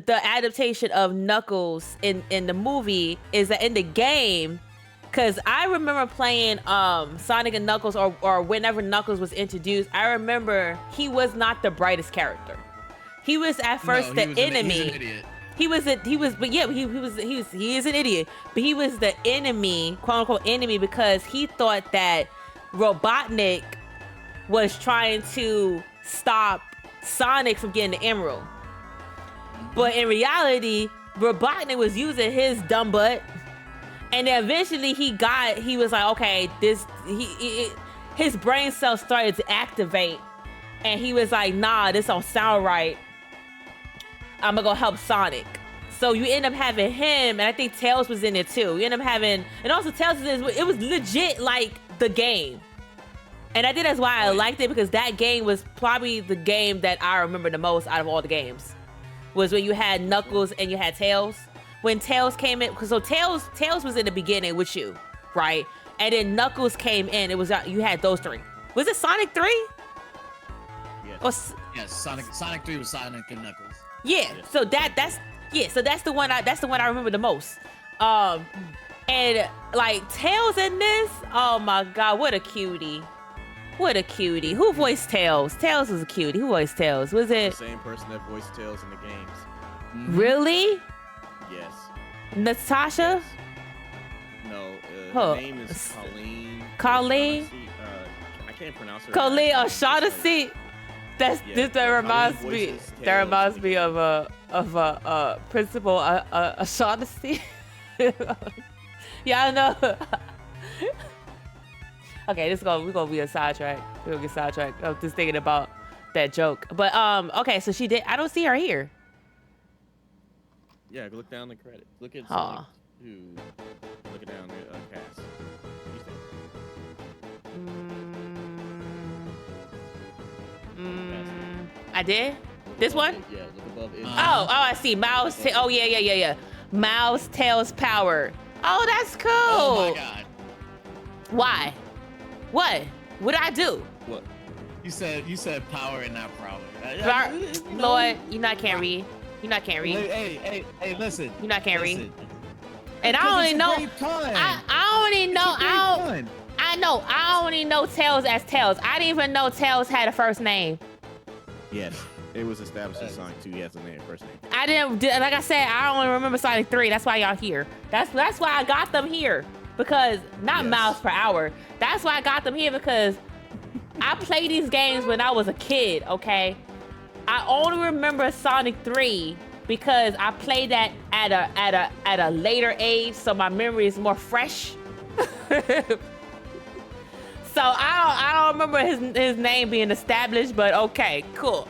Speaker 1: the adaptation of Knuckles in the movie is that in the game, because I remember playing Sonic and Knuckles or whenever Knuckles was introduced, I remember he was not the brightest character. He was at first the enemy.
Speaker 3: He's an idiot.
Speaker 1: He is an idiot, but he was the enemy, quote unquote enemy, because he thought that Robotnik was trying to stop Sonic from getting the emerald. But in reality, Robotnik was using his dumb butt, and then eventually he was like, okay, his brain cells started to activate, and he was like, nah, this don't sound right. I'm gonna go help Sonic. So you end up having him, and I think Tails was in it too. You end up having, and also Tails it was legit like the game. And I think that's why I liked it, because that game was probably the game that I remember the most out of all the games. Was when you had Knuckles and you had Tails. When Tails came in, so Tails was in the beginning with you, right? And then Knuckles came in. It was you had those three. Was it Sonic 3?
Speaker 2: Yes.
Speaker 3: Yes, Sonic 3 was Sonic and Knuckles.
Speaker 1: Yeah, so that's the one I remember the most. And like Tails in this, oh my god, what a cutie. What a cutie. Who voiced Tails? Tails was a cutie. Who voiced Tails? Was it
Speaker 2: the same person that voiced Tails in the games?
Speaker 1: Really?
Speaker 2: Yes.
Speaker 1: Natasha?
Speaker 2: Yes. No, her name is
Speaker 1: Colleen?
Speaker 2: I can't pronounce her.
Speaker 1: Colleen O'Shaughnessy. That reminds me of a principal O'Shaughnessy. Yeah, I know. Okay, we're gonna be a sidetrack. We're gonna get sidetracked. I'm just thinking about that joke. But okay, so she did. I don't see her here.
Speaker 2: Yeah, look down the credits. Look at Sonic 2. Look it down there. Cast.
Speaker 1: I did? This one?
Speaker 2: Yeah, look above it.
Speaker 1: Oh, I see. Miles. Oh, yeah. Miles Tails Power. Oh, that's cool.
Speaker 3: Oh my god.
Speaker 1: Why? What? What did I do?
Speaker 2: What?
Speaker 3: You said power and not power.
Speaker 1: Lord, you not can't read. You not can't read.
Speaker 3: Hey, listen.
Speaker 1: You not can't read. And I only know. I only know. I only know Tails as Tails. I didn't even know Tails had a first name.
Speaker 2: Yes, it was established in Sonic 2. He has a name, first name.
Speaker 1: I didn't. Like I said, I only remember Sonic 3. That's why y'all here. That's why I got them here, because not miles per hour. That's why I got them here, because I played these games when I was a kid. Okay, I only remember Sonic 3 because I played that at a later age, so my memory is more fresh. So I don't remember his name being established, but okay, cool.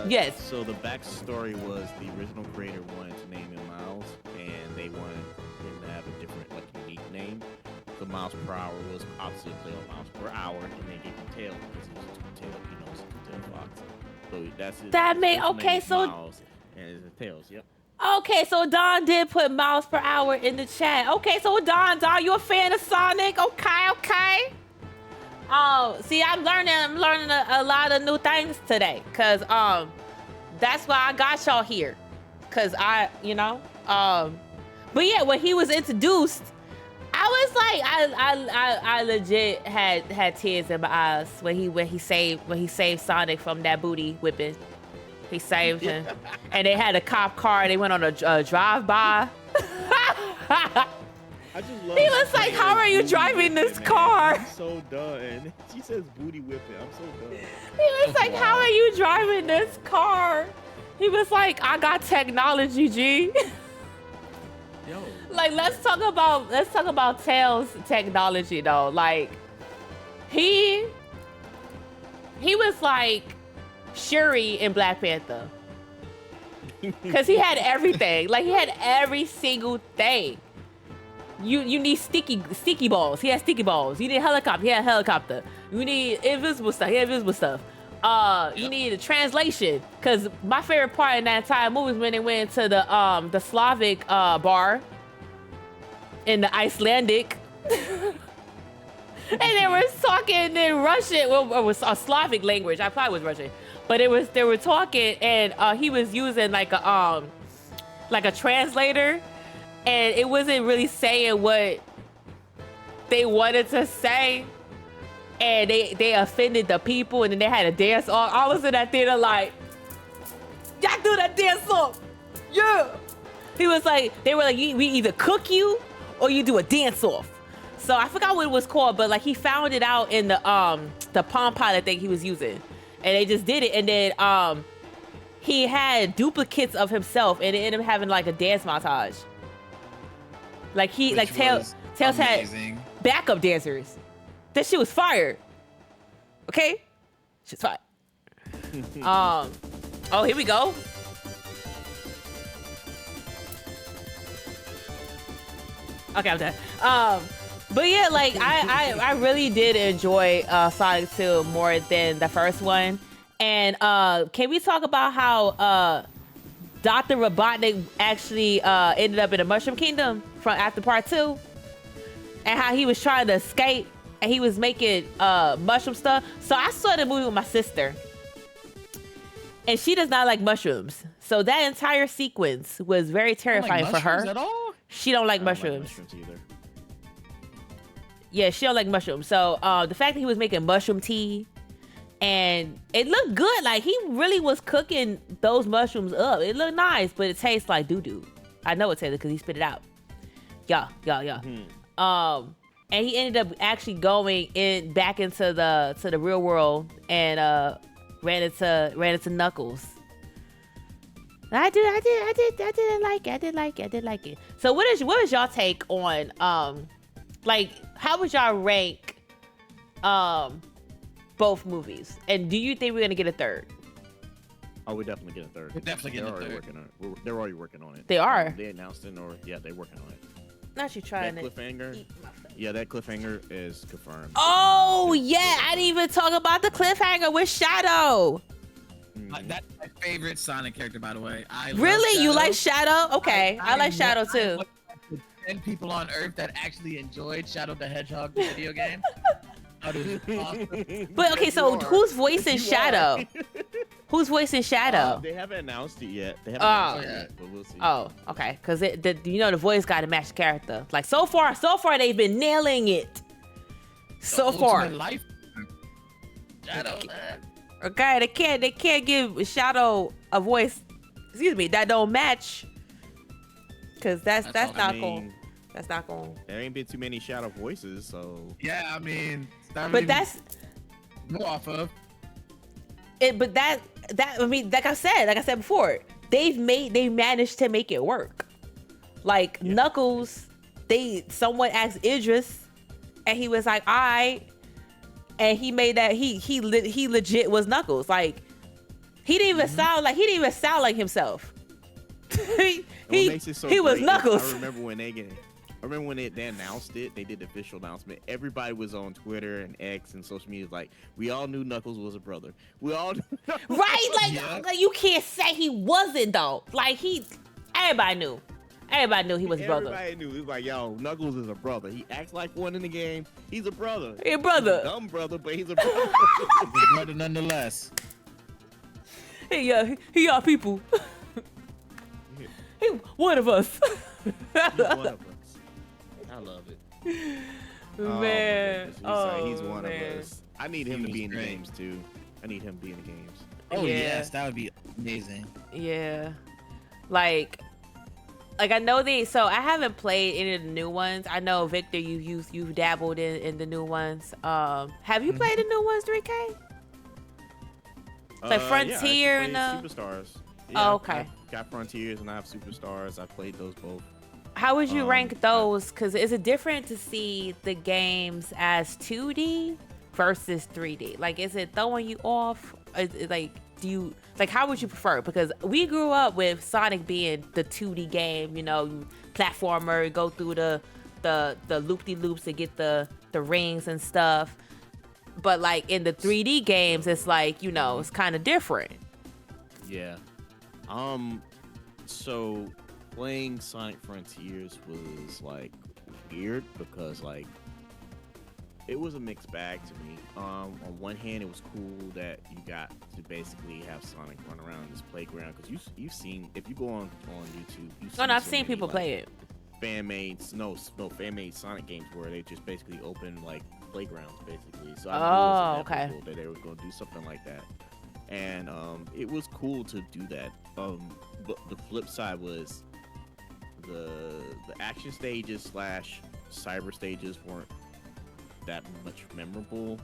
Speaker 1: Yes.
Speaker 2: So the backstory was the original creator wanted to name him Miles, and they wanted him to have a different, unique name. So Miles per hour was obviously a play on Miles per hour, and they gave him Tails because he was a two-tailed, two-tailed fox. So that's his.
Speaker 1: That made okay. So
Speaker 2: Miles, and it's a Tails. Yep.
Speaker 1: Okay, so Don did put miles per hour in the chat. Okay, so Don, you a fan of Sonic? Okay. See, I'm learning a lot of new things today, cause that's why I got y'all here, cause but yeah, when he was introduced, I was like, I legit had tears in my eyes when he saved Sonic from that booty whipping. He saved him, and they had a cop car. They went on a drive-by.
Speaker 2: I just love.
Speaker 1: He was like, "How are you driving this car?"
Speaker 2: I'm so done. She says booty whipping. I'm so done.
Speaker 1: He was like, "How are you driving this car?" He was like, "I got technology, G."
Speaker 2: Yo.
Speaker 1: Like, let's talk about Tails' technology though. Like, he was like Shuri in Black Panther, because he had everything. Like, he had every single thing. You need sticky balls. He had sticky balls. You need a helicopter. He had a helicopter. You need invisible stuff. He had invisible stuff. you need a translation, because my favorite part in that entire movie was when they went to the Slavic bar in the Icelandic. And they were talking in Russian. Well, it was a Slavic language. I probably was Russian, but they were talking, and he was using like a translator, and it wasn't really saying what they wanted to say, and they offended the people, and then they had a dance off. I was in that theater like, y'all do that dance off, yeah. He was like, they were like, we either cook you or you do a dance off. So I forgot what it was called, but like he found it out in the Palm Pilot thing he was using, and they just did it, and then he had duplicates of himself, and it ended up having like a dance montage. Like Tails had backup dancers. That shit was fire. Okay, shit's fire. Oh, here we go. Okay, I'm done. But yeah, like I really did enjoy Sonic 2 more than the first one. And can we talk about how Dr. Robotnik actually ended up in the Mushroom Kingdom from after part 2? And how he was trying to escape and he was making mushroom stuff. So I saw the movie with my sister. And she does not like mushrooms. So that entire sequence was very terrifying for her.
Speaker 3: At all?
Speaker 1: She don't like mushrooms.
Speaker 2: Like mushrooms either.
Speaker 1: Yeah, she don't like mushrooms. So the fact that he was making mushroom tea and it looked good. Like he really was cooking those mushrooms up. It looked nice, but it tastes like doo-doo. I know it tastes because he spit it out. Yeah. Mm-hmm. And he ended up actually going back into the real world and ran into Knuckles. I did like it. So what is y'all take on like how would y'all rank both movies? And do you think we're gonna get a third?
Speaker 2: Oh, we definitely get a third.
Speaker 3: We're definitely getting a third.
Speaker 2: Working on it. They're already working on it.
Speaker 1: They are.
Speaker 2: They announced it, or yeah, they're working on it.
Speaker 1: Not you trying
Speaker 2: that cliffhanger. Yeah, that cliffhanger is confirmed.
Speaker 1: Oh yeah, I didn't even talk about the cliffhanger with Shadow.
Speaker 3: That's my favorite Sonic character, by the way.
Speaker 1: Really? You like Shadow? Okay, I like Shadow too.
Speaker 3: 10 people on Earth that actually enjoyed Shadow the Hedgehog, the video game.
Speaker 1: But okay, so who's voicing Shadow? Who's voicing Shadow?
Speaker 2: They haven't announced it yet. They haven't announced it yet, but we'll see.
Speaker 1: Oh, okay. Because the voice got to match the character. Like so far they've been nailing it. So far.
Speaker 3: Life. Shadow.
Speaker 1: Okay, they can't give Shadow a voice. Excuse me, that don't match. Because that's not going. That's not going.
Speaker 2: There ain't been too many Shadow voices, so.
Speaker 3: Yeah, I mean.
Speaker 1: But that's.
Speaker 3: Go off of.
Speaker 1: But that I mean, like I said before, they managed to make it work. Like yeah. Knuckles, someone asked Idris, and he was like, "All right," and he made that he legit was Knuckles. Like he didn't even sound like himself. he was Knuckles.
Speaker 2: I remember when they announced it, they did the official announcement. Everybody was on Twitter and X and social media like, we all knew Knuckles was a brother. We all knew
Speaker 1: right? Like you can't say he wasn't though. Like everybody knew. Everybody knew he was a brother.
Speaker 2: Everybody knew. He was like, yo, Knuckles is a brother. He acts like one in the game. He's a brother.
Speaker 1: He's a brother.
Speaker 2: He's a dumb brother, but he's a brother.
Speaker 3: He's a brother nonetheless.
Speaker 1: He our people. He one of us.
Speaker 2: He's one of us. I love it.
Speaker 1: Man.
Speaker 2: He's one of us. I need him to be in the games too. I need him to be in the games.
Speaker 3: Oh yes, that would be amazing.
Speaker 1: Yeah. Like I know so I haven't played any of the new ones. I know Victor, you've dabbled in the new ones. Have you played the new ones, 3K? Like Frontier and
Speaker 2: Superstars. Yeah,
Speaker 1: oh, okay.
Speaker 2: I've got Frontiers and I have Superstars. I played those both.
Speaker 1: How would you rank those? Because is it different to see the games as 2D versus 3D? Like, is it throwing you off? Is it like, how would you prefer? Because we grew up with Sonic being the 2D game, platformer, go through the loop-de-loops to get the rings and stuff. but like in the 3D games, it's like, it's kind of different.
Speaker 2: Yeah. So playing Sonic Frontiers was like weird because like it was a mixed bag to me. On one hand, it was cool that you got to basically have Sonic run around this playground because you've seen, if you go on YouTube,
Speaker 1: I've seen people play it.
Speaker 2: Fan-made Sonic games where they just basically open like playgrounds basically. So I knew it was
Speaker 1: okay.
Speaker 2: cool that they were going to do something like that, and it was cool to do that. But the flip side was the action stages / cyber stages weren't that much memorable.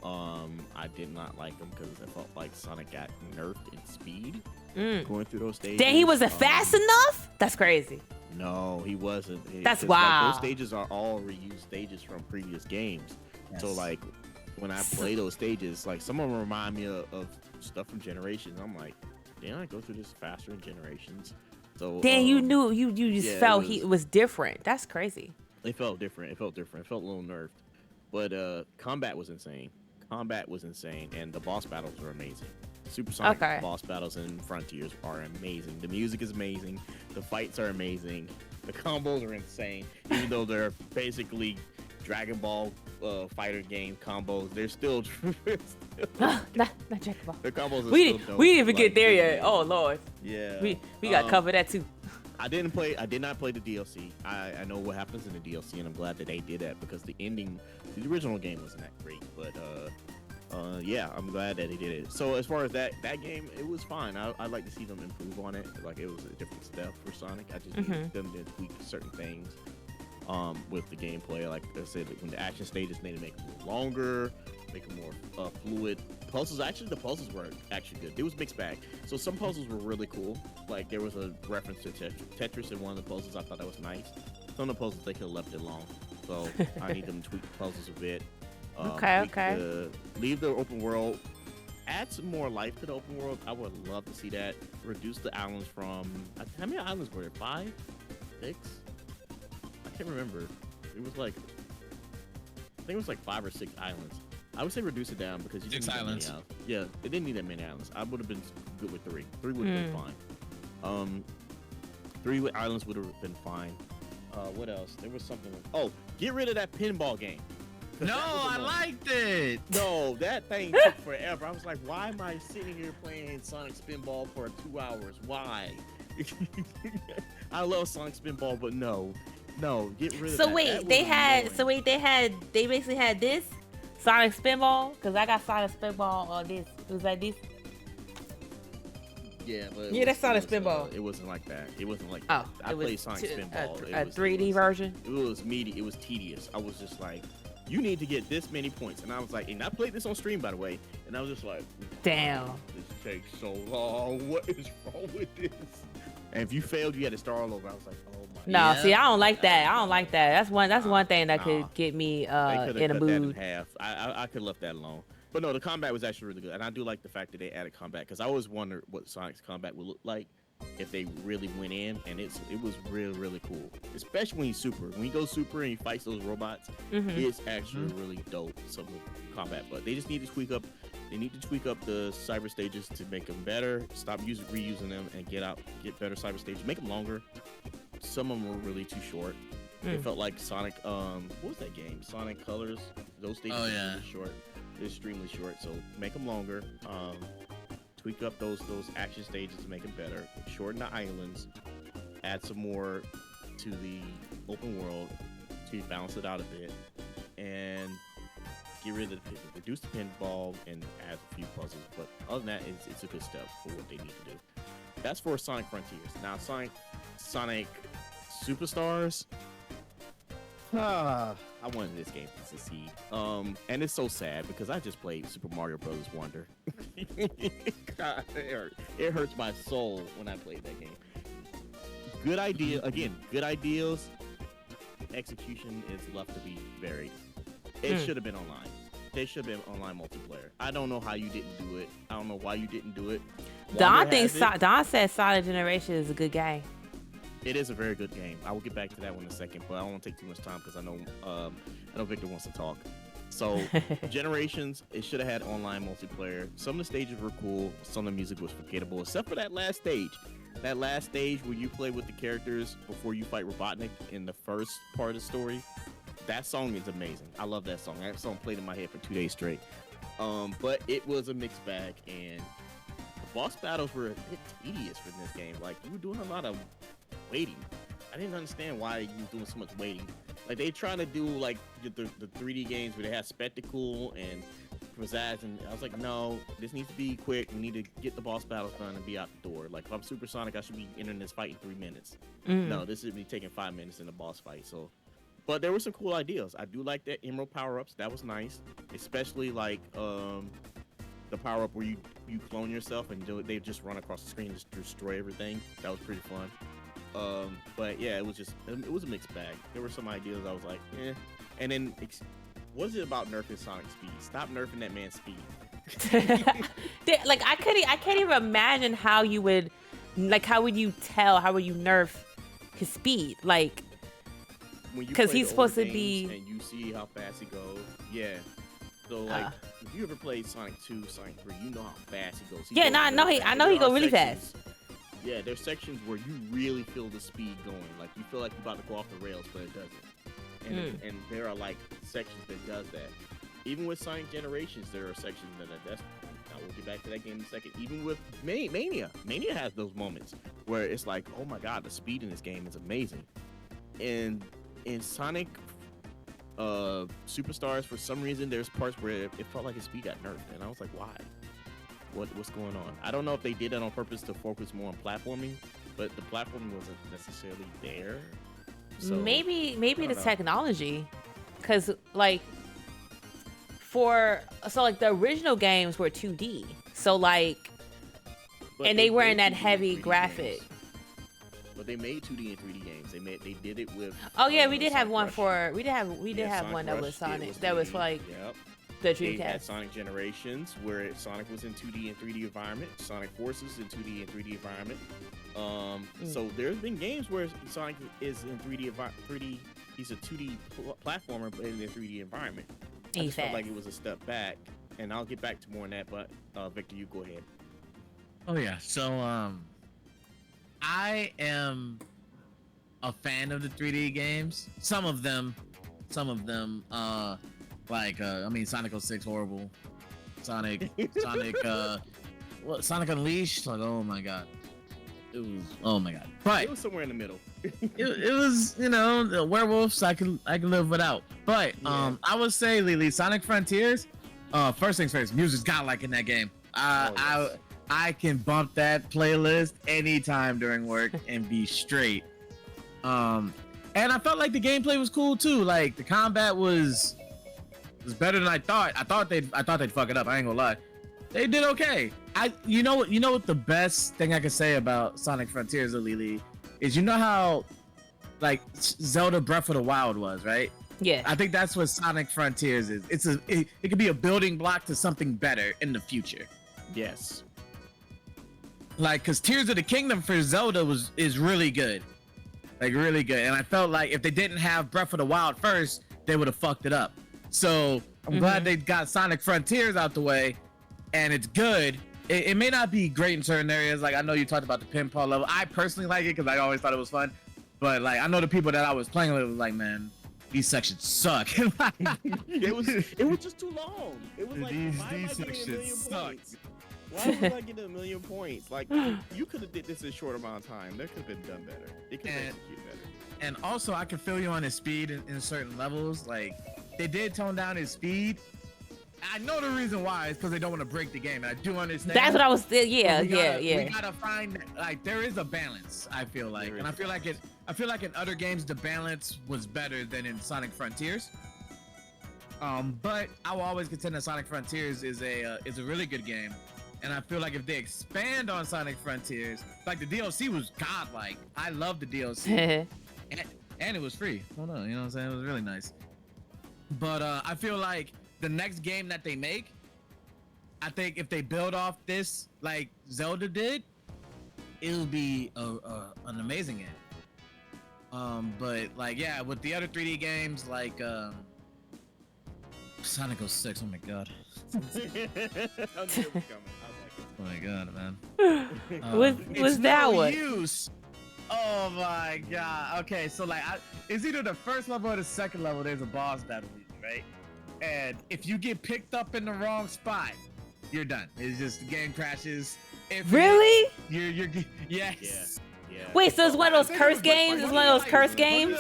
Speaker 2: I did not like them because I felt like Sonic got nerfed in speed going through those stages.
Speaker 1: Then he wasn't fast enough? That's crazy.
Speaker 2: No, he wasn't.
Speaker 1: That's wild.
Speaker 2: Like, those stages are all reused stages from previous games. Yes. So like when I play those stages, like some of them remind me of stuff from Generations. I'm like, didn't I go through this faster in Generations? So
Speaker 1: then you knew you just felt it was different. That's crazy.
Speaker 2: It felt different. It felt a little nerfed. But combat was insane. And the boss battles were amazing. Super Sonic boss battles in Frontiers are amazing. The music is amazing. The fights are amazing. The combos are insane. Even though they're basically Dragon Ball fighter game combos, they're still
Speaker 1: not Dragon Ball.
Speaker 2: The combos are
Speaker 1: we
Speaker 2: still dope.
Speaker 1: We didn't even get there yet. Oh Lord.
Speaker 2: Yeah.
Speaker 1: We got covered that too.
Speaker 2: I did not play the DLC. I know what happens in the DLC, and I'm glad that they did that because the ending, the original game wasn't that great. But yeah, I'm glad that they did it. So as far as that game, it was fine. I'd like to see them improve on it. Like it was a different step for Sonic. I just needed them to tweak certain things with the gameplay. Like I said, when the action stages, they need to make it a little longer, make it more fluid. The puzzles were actually good. It was mixed bag. So some puzzles were really cool. Like there was a reference to Tetris in one of the puzzles. I thought that was nice. Some of the puzzles they could have left it alone. So I need them to tweak the puzzles a bit. Leave the open world. Add some more life to the open world. I would love to see that. Reduce the islands from, how many islands were there? 5? 6? I can't remember. It was like, I think it was like 5 or 6 islands. I would say reduce it down because you didn't need that many islands. Yeah, it didn't need that many islands. I would have been good with 3. 3 would have been fine. 3 islands would have been fine. What else? There was something. Oh, get rid of that pinball game.
Speaker 3: No, I liked it.
Speaker 2: No, that thing took forever. I was like, why am I sitting here playing Sonic Spinball for 2 hours? Why? I love Sonic Spinball, but no, get rid of that.
Speaker 1: They basically had this Sonic Spinball, because I got Sonic Spinball on this. It was like this.
Speaker 2: Yeah, but
Speaker 1: that's Sonic Spinball.
Speaker 2: It wasn't like that. It wasn't like that. I played Sonic Spinball.
Speaker 1: A 3D version.
Speaker 2: It was meaty. It was tedious. I was just like, you need to get this many points, and I was like, and I played this on stream by the way, and I was just like,
Speaker 1: damn,
Speaker 2: this takes so long. What is wrong with this? And if you failed, you had to start all over. I was like, oh my.
Speaker 1: No, see, I don't like that. That's one thing that could get me in a mood.
Speaker 2: That in half. I could have left that alone. But no, the combat was actually really good, and I do like the fact that they added combat because I always wondered what Sonic's combat would look like if they really went in, and it was really cool. Especially when he's super. When he goes super and he fights those robots, it's actually really dope. Some of the combat, but they just need to tweak up. They need to tweak up the cyber stages to make them better. Stop reusing them and get better cyber stages. Make them longer. Some of them were really too short. It felt like Sonic. What was that game? Sonic Colors. Those stages were really short. They're extremely short. So make them longer. Tweak up those action stages to make them better. Shorten the islands. Add some more to the open world to balance it out a bit, and get rid of reduce the pinball and add a few puzzles. But other than that, it's a good step for what they need to do. That's for Sonic Frontiers. Now Sonic Superstars. I wanted this game to succeed. And it's so sad because I just played Super Mario Brothers Wonder. God, it hurts my soul when I played that game. Good idea. Again, good ideas. Execution is left to be varied. It should have been online. They should have been online multiplayer. I don't know how you didn't do it. I don't know why you didn't do it.
Speaker 1: Don said Sonic Generation is a good game.
Speaker 2: It is a very good game. I will get back to that one in a second, but I don't want to take too much time because I know Victor wants to talk. So Generations, it should have had online multiplayer. Some of the stages were cool. Some of the music was forgettable, except for that last stage. That last stage where you play with the characters before you fight Robotnik in the first part of the story. That song is amazing. I love that song. That song played in my head for 2 days straight. But it was a mixed bag, and the boss battles were a bit tedious for this game. Like, you were doing a lot of waiting. I didn't understand why you were doing so much waiting. Like, they trying to do like the 3D games where they have spectacle and pizzazz, and I was like, no, this needs to be quick. We need to get the boss battles done and be out the door. Like, if I'm Super Sonic, I should be entering this fight in 3 minutes. No, this should be taking 5 minutes in the boss fight. So, but there were some cool ideas. I do like that emerald power-ups. That was nice, especially like the power-up where you clone yourself and they just run across the screen and just destroy everything. That was pretty fun. But yeah, it was a mixed bag. There were some ideas I was like, eh. And then what is it about nerfing Sonic's speed? Stop nerfing that man's speed.
Speaker 1: Like, I can't even imagine how you would, like, how would you nerf his speed? Like, because he's supposed to be,
Speaker 2: and you see how fast he goes. Yeah. So like, if you ever played Sonic 2, Sonic 3, you know how fast he goes.
Speaker 1: I know he go really fast.
Speaker 2: Yeah, there's sections where you really feel the speed going. Like, you feel like you're about to go off the rails, but it doesn't. And there are like sections that does that. Even with Sonic Generations, there are sections that's. I will get back to that game in a second. Even with Mania has those moments where it's like, oh my god, the speed in this game is amazing. And in Sonic Superstars, for some reason, there's parts where it felt like his speed got nerfed, and I was like, why? What's going on? I don't know if they did that on purpose to focus more on platforming, but the platforming wasn't necessarily there. So,
Speaker 1: maybe the technology, because like the original games were 2D, so like, and they weren't that heavy graphic.
Speaker 2: But they made 2D and 3D games. They did it with.
Speaker 1: Oh yeah, we did have one for we did have one that was Sonic that was for like the Dreamcast.
Speaker 2: They had Sonic Generations where Sonic was in 2D and 3D environment. Sonic Forces in 2D and 3D environment. So there's been games where Sonic is in 3D. He's a 2D platformer, but in a 3D environment. I just felt like it was a step back, and I'll get back to more on that. But Victor, you go ahead.
Speaker 3: Oh yeah, so I am a fan of the 3D games. Some of them, like I mean, Sonic 06 horrible. Sonic Unleashed, like, oh my god. It was, oh my god. But
Speaker 2: it was somewhere in the middle.
Speaker 3: it was, the werewolves I can live without. But I would say, Lily, Sonic Frontiers, first things first, music's godlike in that game. I can bump that playlist anytime during work and be straight. And I felt like the gameplay was cool too. Like, the combat was better than I thought. I thought they'd fuck it up. I ain't gonna lie. They did okay. You know what the best thing I could say about Sonic Frontiers, Lily, is how like Zelda Breath of the Wild was, right?
Speaker 1: Yeah.
Speaker 3: I think that's what Sonic Frontiers is. It could be a building block to something better in the future.
Speaker 2: Yes.
Speaker 3: Like, cause Tears of the Kingdom for Zelda is really good. Like, really good. And I felt like if they didn't have Breath of the Wild first, they would have fucked it up. So I'm glad they got Sonic Frontiers out the way, and it's good. It may not be great in certain areas. Like, I know you talked about the pinball level. I personally like it because I always thought it was fun. But like, I know the people that I was playing with was like, man, these sections suck.
Speaker 2: it was just too long. It was like,
Speaker 3: these sections suck.
Speaker 2: Why was I getting 1,000,000 points? Like, you could have did this in a short amount of time. That could have been done better. It could have executed better.
Speaker 3: And also, I could feel you on his speed in certain levels. Like, they did tone down his speed. I know the reason why is because they don't want to break the game. And I do understand.
Speaker 1: That's what I was. Yeah.
Speaker 3: We gotta find, like, there is a balance. I feel like, and I feel like in other games the balance was better than in Sonic Frontiers. But I will always contend that Sonic Frontiers is a really good game. And I feel like if they expand on Sonic Frontiers, like, the DLC was godlike. I love the DLC. and it was free. Hold on, you know what I'm saying? It was really nice. But I feel like the next game that they make, I think if they build off this like Zelda did, it'll be an amazing game. But like, yeah, with the other 3D games, like Sonic 06. Oh my god.
Speaker 2: I knew it was coming.
Speaker 3: Oh my god, man.
Speaker 1: Was that
Speaker 3: no
Speaker 1: one?
Speaker 3: use. Oh my god. Okay, so like, it's either the first level or the second level. There's a boss battle, right? And if you get picked up in the wrong spot, you're done. It's just the game crashes.
Speaker 1: Really?
Speaker 3: You're yes.
Speaker 2: Yeah.
Speaker 1: Wait, so it's one of those curse games? It's one of those curse games?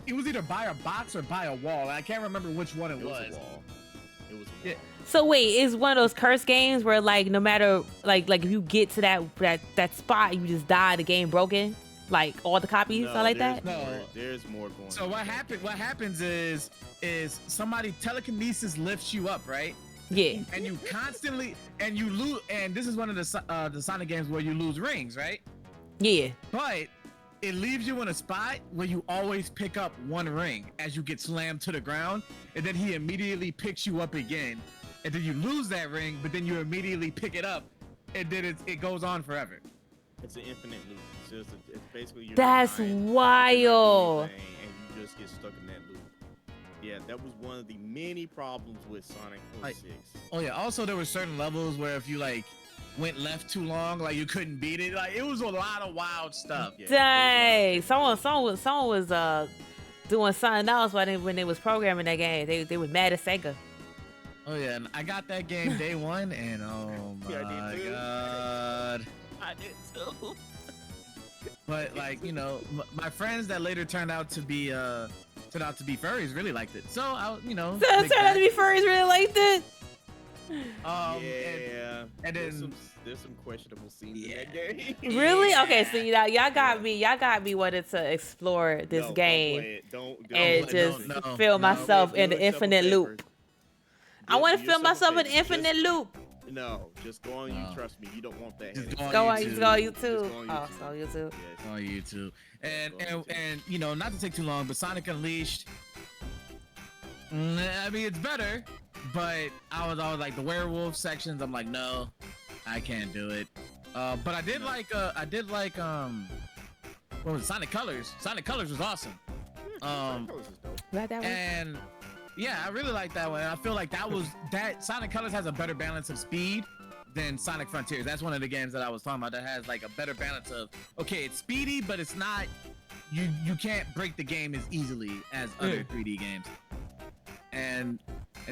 Speaker 3: It was either by a box or by a wall. I can't remember which one it was.
Speaker 2: It was a wall.
Speaker 3: Yeah.
Speaker 1: So wait, is one of those curse games where like no matter like if you get to that spot, you just die, the game broken? Like all the copies are like that?
Speaker 2: There's more going on.
Speaker 3: So what happens is somebody telekinesis lifts you up, right?
Speaker 1: Yeah.
Speaker 3: And you constantly you lose, and this is one of the Sonic games where you lose rings, right?
Speaker 1: Yeah.
Speaker 3: But it leaves you in a spot where you always pick up one ring as you get slammed to the ground, and then he immediately picks you up again, and then you lose that ring, but then you immediately pick it up, and then it goes on forever.
Speaker 2: It's an infinite loop. It's basically you're
Speaker 1: That's
Speaker 2: dying,
Speaker 1: wild.
Speaker 2: and you just get stuck in that loop. Yeah, that was one of the many problems with Sonic 06.
Speaker 3: Oh yeah. Also, there were certain levels where if you like went left too long, like you couldn't beat it. Like it was a lot of wild stuff.
Speaker 2: Yeah,
Speaker 1: Dang. Someone was doing something else when they was programming that game. They was mad at Sega.
Speaker 3: Oh yeah, and I got that game day one, and oh
Speaker 2: Yeah, I
Speaker 3: my
Speaker 2: did too.
Speaker 3: god.
Speaker 2: I did too.
Speaker 3: But like, you know, my friends that later turned out to be furries really liked it. So I, you know,
Speaker 1: So it turned out to be furries really liked it.
Speaker 2: Yeah.
Speaker 3: And then
Speaker 2: there's some questionable scenes in that game.
Speaker 1: Really? Okay, so y'all got me wanting to explore this game
Speaker 2: Don't
Speaker 1: and
Speaker 2: play it.
Speaker 1: just
Speaker 2: Don't.
Speaker 1: feel myself in
Speaker 2: Do
Speaker 1: the
Speaker 2: yourself a
Speaker 1: infinite
Speaker 2: favor.
Speaker 1: loop. I want to feel myself in the infinite loop.
Speaker 2: No, just go on. You
Speaker 3: No.
Speaker 2: trust me. You don't want that.
Speaker 3: Just
Speaker 2: headache.
Speaker 3: go on
Speaker 1: Go on
Speaker 3: YouTube.
Speaker 1: YouTube.
Speaker 2: Just go on
Speaker 1: Oh,
Speaker 2: YouTube.
Speaker 1: so YouTube.
Speaker 2: Yes.
Speaker 3: on YouTube. And
Speaker 2: Go on YouTube.
Speaker 3: and you know, not to take too long, but Sonic Unleashed. I mean, it's better, but I was always like the werewolf sections. I'm like, no, I can't do it. But I did like what was it? Sonic Colors? Sonic Colors was awesome.
Speaker 2: Sonic Colors is dope.
Speaker 1: Right that one?
Speaker 3: And yeah, I really like that one. I feel like that Sonic Colors has a better balance of speed than Sonic Frontiers. That's one of the games that I was talking about that has like a better balance of, okay, it's speedy, but it's not, you can't break the game as easily as other 3D games. And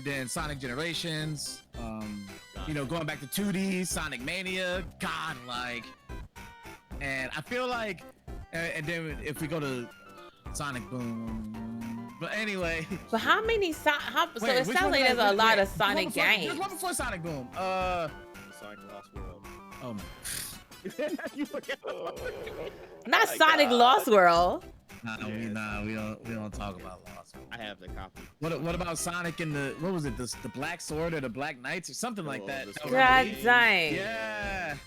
Speaker 3: then Sonic Generations, you know, going back to 2D, Sonic Mania, godlike. And I feel like, and then if we go to Sonic Boom. But anyway.
Speaker 1: But how many so
Speaker 3: Wait,
Speaker 1: it
Speaker 3: which
Speaker 1: sounds
Speaker 3: one
Speaker 1: like
Speaker 3: did
Speaker 1: there's
Speaker 3: I-
Speaker 1: a lot
Speaker 3: wait,
Speaker 1: of Sonic games.
Speaker 3: There's one before Sonic Boom.
Speaker 2: Sonic Lost World.
Speaker 3: Oh my.
Speaker 2: You forgot.
Speaker 1: Not
Speaker 2: my
Speaker 1: Sonic
Speaker 2: God.
Speaker 1: Lost World.
Speaker 3: We don't talk about Lost.
Speaker 2: I have the copy.
Speaker 3: What about Sonic and what was it? The Black Sword or the Black Knights or something like
Speaker 2: Oh,
Speaker 3: that?
Speaker 2: the
Speaker 3: That
Speaker 2: Sword
Speaker 3: was
Speaker 1: God
Speaker 3: really-
Speaker 1: dang.
Speaker 3: Yeah.
Speaker 2: Yeah.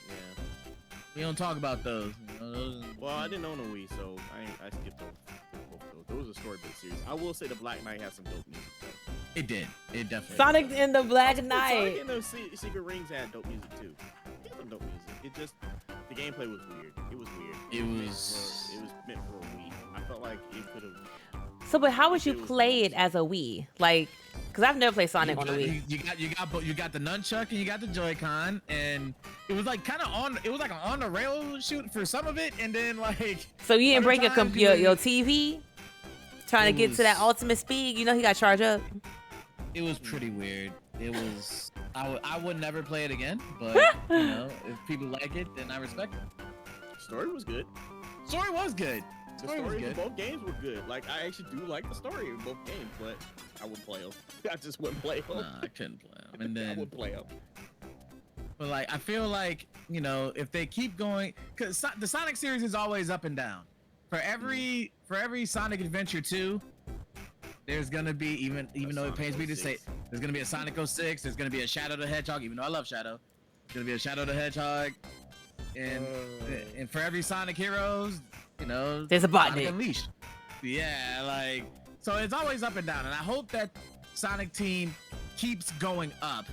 Speaker 3: We don't talk about those. You know, those-
Speaker 2: Well, I didn't own a Wii, so I skipped over both of those. There was a storybook series. I will say the Black Knight has some dope music though.
Speaker 3: It did. It definitely.
Speaker 1: Sonic and the Black
Speaker 2: Sonic
Speaker 1: Knight.
Speaker 2: and the Secret Rings had dope music too. It had some dope music. It just the gameplay was weird. It was weird.
Speaker 3: It
Speaker 2: meant
Speaker 3: was-
Speaker 2: it was meant for a Wii. I felt like it could have.
Speaker 1: So, but how would you play it as a Wii? Like, because I've never played Sonic on a Wii.
Speaker 3: You got the nunchuck and you got the Joy-Con, and it was like kind of it was like an on the rail shoot for some of it, and then like.
Speaker 1: So you didn't bring your
Speaker 3: Other times
Speaker 1: your TV, trying to get to that ultimate speed. You know he got charged up.
Speaker 3: It was pretty weird. It was. I would never play it again, but you know, if people like it, then I respect it.
Speaker 2: Story was good.
Speaker 3: Story was good.
Speaker 2: The
Speaker 3: Story was
Speaker 2: stories
Speaker 3: good.
Speaker 2: in both games were good. Like I actually do like the story in both games, but I wouldn't play them. I just wouldn't play them.
Speaker 3: Nah, I couldn't play them. And
Speaker 2: I
Speaker 3: then,
Speaker 2: would play them.
Speaker 3: but like, I feel like, you know, if they keep going, because the Sonic series is always up and down. For every Sonic Adventure 2, there's gonna be even though it pains me to say, there's gonna be a Sonic 06. There's gonna be a Shadow the Hedgehog, even though I love Shadow. There's gonna be a Shadow the Hedgehog, and for every Sonic Heroes, you know,
Speaker 1: There's a bot
Speaker 3: Sonic
Speaker 1: in it.
Speaker 3: Unleashed. Yeah, like, so it's always up and down, and I hope that Sonic Team keeps going up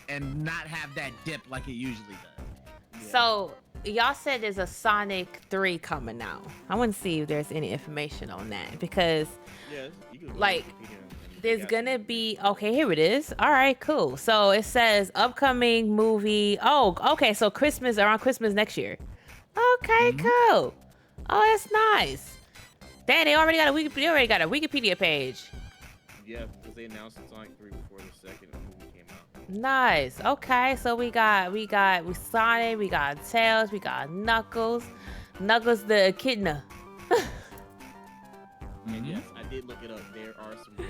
Speaker 3: and not have that dip like it usually does.
Speaker 1: So y'all said there's a Sonic 3 coming out. I want to see if there's any information on that because
Speaker 2: Yeah, you can go
Speaker 1: Like-
Speaker 2: to Wikipedia and
Speaker 1: There's gonna be okay. Here it is. All right, cool. So it says upcoming movie. Oh, okay. So Christmas around Christmas next year. Okay, cool. Oh, that's nice. Dang, they already got a Wikipedia page.
Speaker 2: Yeah, because they announced Sonic 3 before the second movie came out.
Speaker 1: Nice. Okay, so we Sonic, we got Tails, we got Knuckles. Knuckles the echidna.
Speaker 2: And yes, I did look it up. There are some red.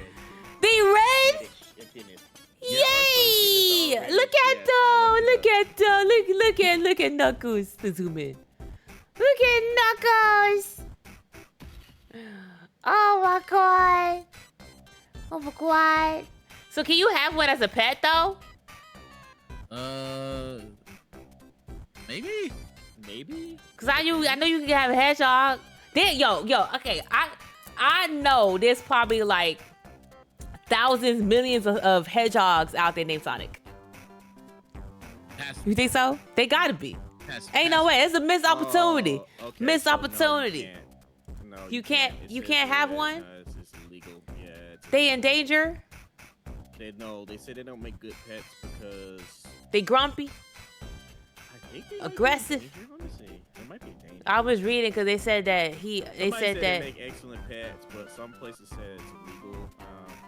Speaker 1: The red?
Speaker 2: Echidnas.
Speaker 1: Yay!
Speaker 2: already.
Speaker 1: Look at
Speaker 2: Yes,
Speaker 1: look at Knuckles. To zoom in. Look at Knuckles. Oh my god. Oh my god. So can you have one as a pet though?
Speaker 3: Maybe.
Speaker 2: Maybe.
Speaker 1: Cause I know you can have a hedgehog. Then okay. I know there's probably like thousands, millions of hedgehogs out there named Sonic. You think so? They gotta be. Ain't no way. It's a missed opportunity.
Speaker 2: Okay,
Speaker 1: Missed
Speaker 2: so
Speaker 1: opportunity.
Speaker 2: No,
Speaker 1: You can't have one?
Speaker 2: No, it's illegal. Yeah.
Speaker 1: They in danger?
Speaker 2: They said they don't make good pets because
Speaker 1: They grumpy?
Speaker 2: I think they
Speaker 1: Aggressive?
Speaker 2: Might be in danger. Let me see. They might be in danger.
Speaker 1: I was reading because they said that
Speaker 2: They make excellent pets, but some places said it's illegal.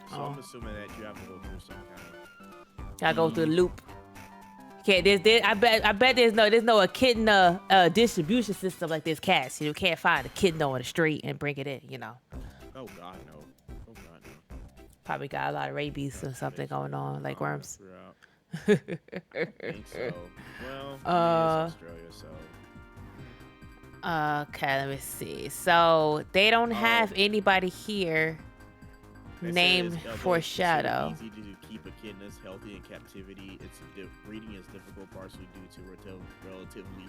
Speaker 2: So I'm assuming that you have to go through some kind of.
Speaker 1: Gotta go through the loop. Okay, I bet there's no echidna distribution system like this cats. You can't find a echidna on the street and bring it in.
Speaker 2: Oh God, no. Oh God, no.
Speaker 1: Probably got a lot of rabies or something going on, like worms.
Speaker 2: I think so. Well, it's Australia, so.
Speaker 1: Okay, let me see. So they don't have anybody here named Foreshadow.
Speaker 2: It's easy to keep echidnas healthy in captivity. Breeding is difficult, partially due to relatively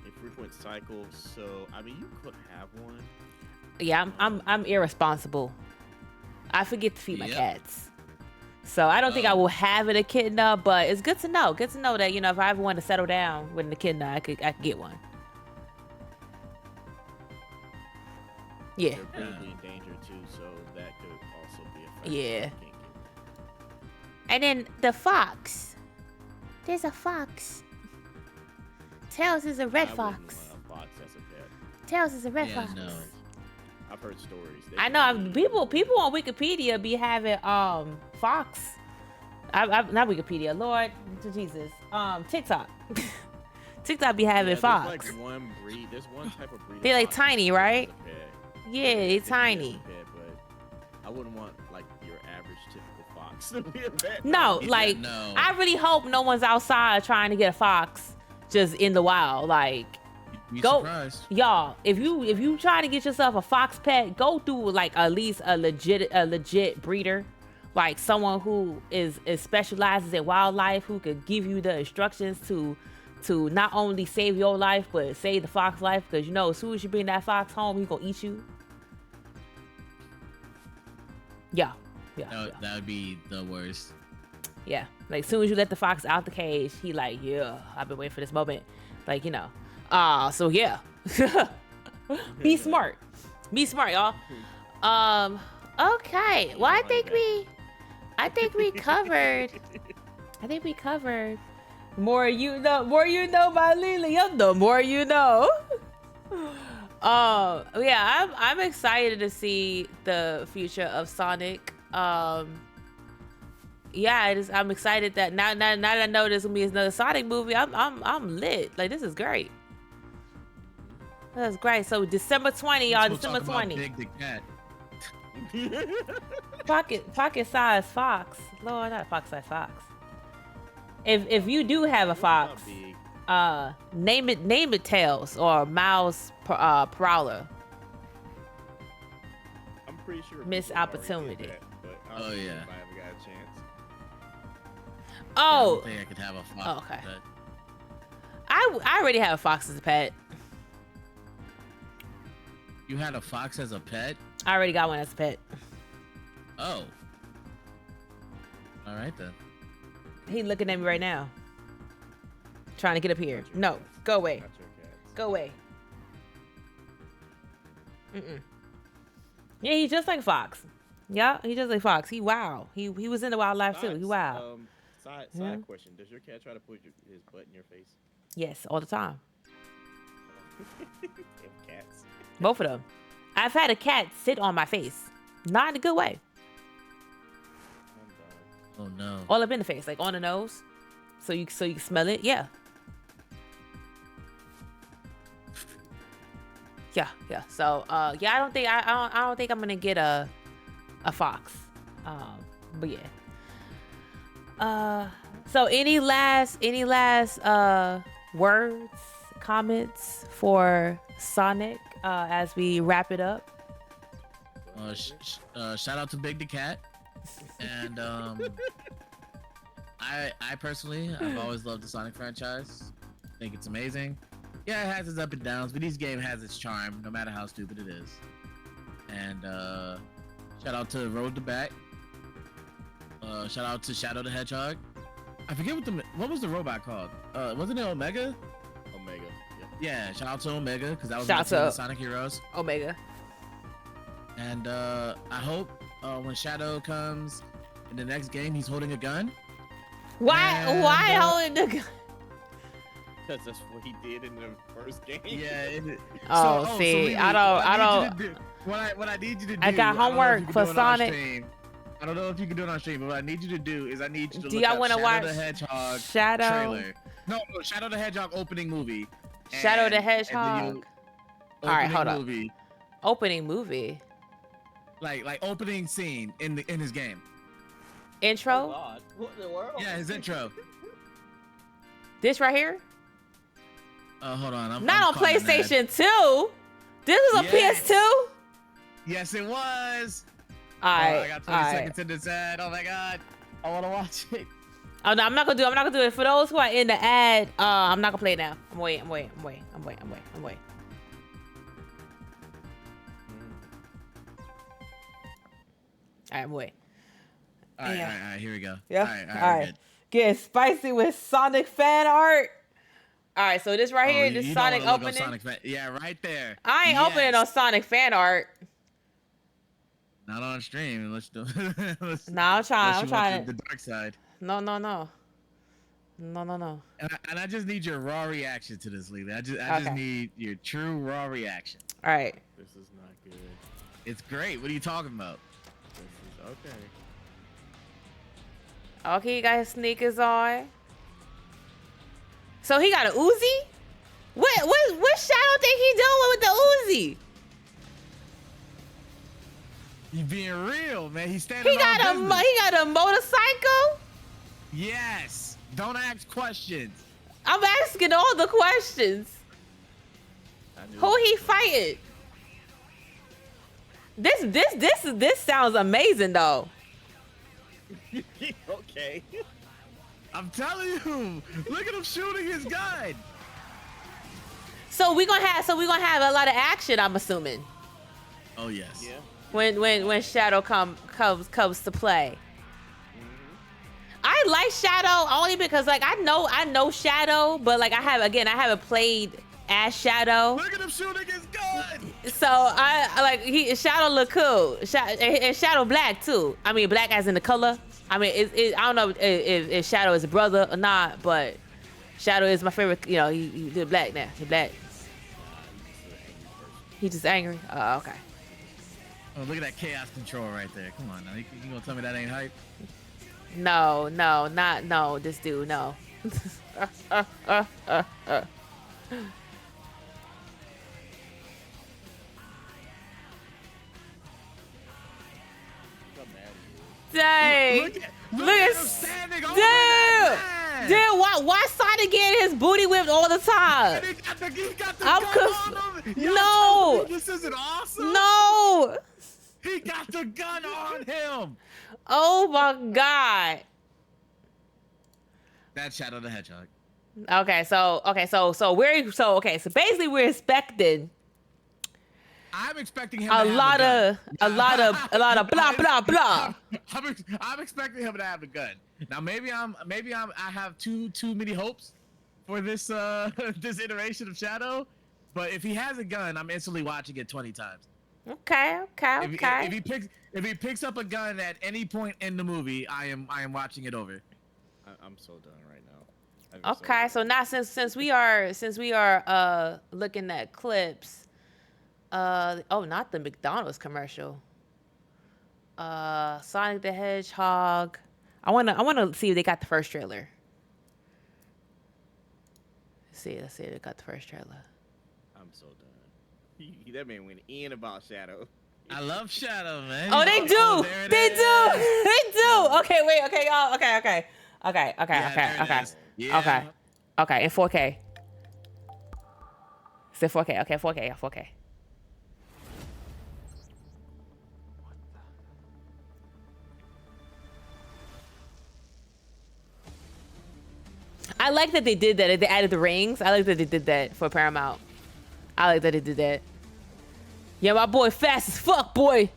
Speaker 2: infrequent cycles. So, I mean, you could have one.
Speaker 1: Yeah, I'm irresponsible. I forget to feed my cats. So I don't think I will have an echidna, but it's good to know. Good to know that, if I ever want to settle down with an echidna, I could get one. Yeah.
Speaker 2: They're greatly in danger too, so that could also be a factor.
Speaker 1: Yeah. And then the fox. There's a fox. Tails is a red fox.
Speaker 2: A fox as a pet.
Speaker 1: Tails is a red fox.
Speaker 3: No.
Speaker 2: I've heard stories.
Speaker 1: I know people on Wikipedia be having fox. Not Wikipedia, Lord Jesus. TikTok. TikTok be having fox.
Speaker 2: There's like one breed. There's one type of breed.
Speaker 1: They like tiny, right? Yeah, they
Speaker 2: It's
Speaker 1: tiny.
Speaker 2: pet, but I wouldn't want like your average typical fox to be a pet.
Speaker 1: No,
Speaker 3: Yeah,
Speaker 1: like
Speaker 3: no.
Speaker 1: I really hope no one's outside trying to get a fox just in the wild. Like,
Speaker 3: Be
Speaker 1: go,
Speaker 3: surprised.
Speaker 1: y'all. If you try to get yourself a fox pet, go through like at least a legit breeder, like someone who is specializes in wildlife, who could give you the instructions to not only save your life but save the fox life. Because as soon as you bring that fox home, he's gonna eat you. Yeah.
Speaker 3: That would be the worst.
Speaker 1: Yeah, like as soon as you let the fox out the cage, he like, yeah, I've been waiting for this moment. Like, so yeah. Be smart, y'all. Okay. Well, I think we covered. More you know by Lily. The more you know. Yeah, I'm excited to see the future of Sonic. Yeah, I'm excited that now that I know there's gonna be another Sonic movie, I'm lit. Like, this is great. That's great. So December 20, y'all. December 20.
Speaker 3: Big the cat.
Speaker 1: Pocket size fox. Lord, not a pocket size fox. If you do have a fox, name it Tails or Mouse Prowler.
Speaker 2: I'm pretty sure.
Speaker 1: Missed
Speaker 2: people already
Speaker 1: opportunity.
Speaker 2: did that, but I don't know if I ever got a chance.
Speaker 3: I
Speaker 1: Oh,
Speaker 3: don't think I could have a fox.
Speaker 1: Oh, okay.
Speaker 3: But
Speaker 1: I already have a fox as a pet.
Speaker 3: you had a fox as a pet?
Speaker 1: I already got one as a pet.
Speaker 3: Oh. All right then.
Speaker 1: He looking at me right now. Trying to get up here. No, go away.
Speaker 2: Not your cats.
Speaker 1: Go away. Mm-mm. Yeah, he's just like a fox. Yeah, he just like Fox. He wild. He was in the wildlife too. He wild.
Speaker 2: Side question: does your cat try to put his butt in your face?
Speaker 1: Yes, all the time.
Speaker 2: Damn cats.
Speaker 1: Both of them. I've had a cat sit on my face, not in a good way.
Speaker 3: Oh no.
Speaker 1: All up in the face, like on the nose, so you can smell it. Yeah. Yeah. So yeah, I don't think I'm gonna get a fox. But yeah. So any last words, comments for Sonic as we wrap it up?
Speaker 3: Shout out to Big the Cat. And I personally, I've always loved the Sonic franchise. I think it's amazing. Yeah, it has its up and downs, but each game has its charm, no matter how stupid it is. And shout out to Road to Back. Shout out to Shadow the Hedgehog. I forget what was the robot called? Wasn't it Omega?
Speaker 2: Omega.
Speaker 3: Yeah, shout out to Omega because that was
Speaker 1: Shout
Speaker 3: my team
Speaker 1: out.
Speaker 3: of Sonic Heroes.
Speaker 1: Omega.
Speaker 3: And I hope when Shadow comes in the next game, he's holding a gun.
Speaker 1: Why holding the gun?
Speaker 2: Because that's what he did in the first game.
Speaker 3: Yeah.
Speaker 1: See, I don't.
Speaker 3: What I need you to do.
Speaker 1: I got homework for Sonic.
Speaker 3: I don't know if you can do it on stream, but what I need you to do is I need you to
Speaker 1: Do
Speaker 3: look
Speaker 1: y'all
Speaker 3: up
Speaker 1: want to
Speaker 3: Shadow
Speaker 1: watch
Speaker 3: the Hedgehog
Speaker 1: Shadow?
Speaker 3: trailer. No, Shadow the Hedgehog opening movie.
Speaker 1: Shadow the Hedgehog. All right, hold up.
Speaker 3: Movie.
Speaker 1: Opening movie.
Speaker 3: Like opening scene in his game.
Speaker 1: Intro.
Speaker 2: Oh God. What in the world?
Speaker 3: Yeah, his intro.
Speaker 1: This right here.
Speaker 3: Hold on.
Speaker 1: Not
Speaker 3: I'm
Speaker 1: on
Speaker 3: calling that.
Speaker 1: PlayStation 2. This was a
Speaker 3: Yes.
Speaker 1: PS2.
Speaker 3: Yes, it was.
Speaker 1: All right.
Speaker 3: I got 20 seconds in this ad. Oh my God. I want to watch it.
Speaker 1: Oh no, I'm not gonna do it. For those who are in the ad, I'm not gonna play it now. I'm waiting. I'm waiting.
Speaker 3: All right, here we go.
Speaker 1: Yeah.
Speaker 3: All right. Good.
Speaker 1: Getting spicy with Sonic fan art. All right, so this right here, this
Speaker 3: you
Speaker 1: Sonic
Speaker 3: don't wanna look up
Speaker 1: opening.
Speaker 3: Sonic yeah, right there.
Speaker 1: I ain't opening no Sonic fan art.
Speaker 3: Not on stream. Let's do.
Speaker 1: Nah, I'm trying.
Speaker 3: The dark side.
Speaker 1: No.
Speaker 3: And I just need your raw reaction to this, Lily. I just need your true raw reaction.
Speaker 1: All right.
Speaker 2: This is not good.
Speaker 3: It's great. What are you talking about?
Speaker 2: This is okay.
Speaker 1: Okay, he got his sneakers on. So he got a Uzi? What Shadow think he doing with the Uzi?
Speaker 3: You being real, man. He's standing
Speaker 1: He got a motorcycle?
Speaker 3: Yes. Don't ask questions.
Speaker 1: I'm asking all the questions. Who he fighting? This sounds amazing though.
Speaker 2: Okay.
Speaker 3: I'm telling you. Look at him shooting his gun.
Speaker 1: So we gonna have a lot of action, I'm assuming.
Speaker 3: Oh yes.
Speaker 2: Yeah.
Speaker 1: When Shadow comes to play. I like Shadow only because like I know Shadow, but like I haven't played as Shadow.
Speaker 3: Look at him shooting his gun.
Speaker 1: So I like Shadow look cool. And Shadow black too. I mean black as in the color. I mean I don't know if Shadow is a brother or not, but Shadow is my favorite. You know, he did black now. He black. He just angry. Oh, okay.
Speaker 3: Oh, look at that chaos control right there. Come on now. You gonna tell me that ain't hype?
Speaker 1: No, this dude, no. Dang.
Speaker 3: Look
Speaker 1: Look
Speaker 3: at
Speaker 1: at
Speaker 3: him standing over that man.
Speaker 1: Dude, why Sonic getting his booty whipped all the time?
Speaker 3: He got the
Speaker 1: I'm
Speaker 3: gun on him.
Speaker 1: No.
Speaker 3: This isn't awesome.
Speaker 1: No.
Speaker 3: He got the gun on him.
Speaker 1: Oh my God.
Speaker 3: That's Shadow the Hedgehog.
Speaker 1: So basically we're expecting
Speaker 3: I'm expecting him
Speaker 1: a
Speaker 3: to
Speaker 1: lot
Speaker 3: have
Speaker 1: of blah blah blah.
Speaker 3: I'm expecting him to have the gun. Now maybe I have too many hopes for this this iteration of Shadow, but if he has a gun, I'm instantly watching it 20 times.
Speaker 1: Okay.
Speaker 3: If he picks up a gun at any point in the movie, I am watching it over.
Speaker 2: I'm so done right now.
Speaker 1: Okay, so now since we are looking at clips, not the McDonald's commercial. Sonic the Hedgehog. I wanna see if they got the first trailer. Let's see if they got the first trailer.
Speaker 2: I'm so done. That man went in about Shadow.
Speaker 3: I love Shadow, man.
Speaker 1: Oh, they do.
Speaker 3: Oh,
Speaker 1: They do. Okay, wait. Okay, y'all. Okay.
Speaker 3: Yeah.
Speaker 1: Okay, in 4K. It's in 4K. Okay, 4K. I like that they did that. They added the rings. I like that they did that for Paramount. I like that they did that. Yeah, my boy fast as fuck, boy.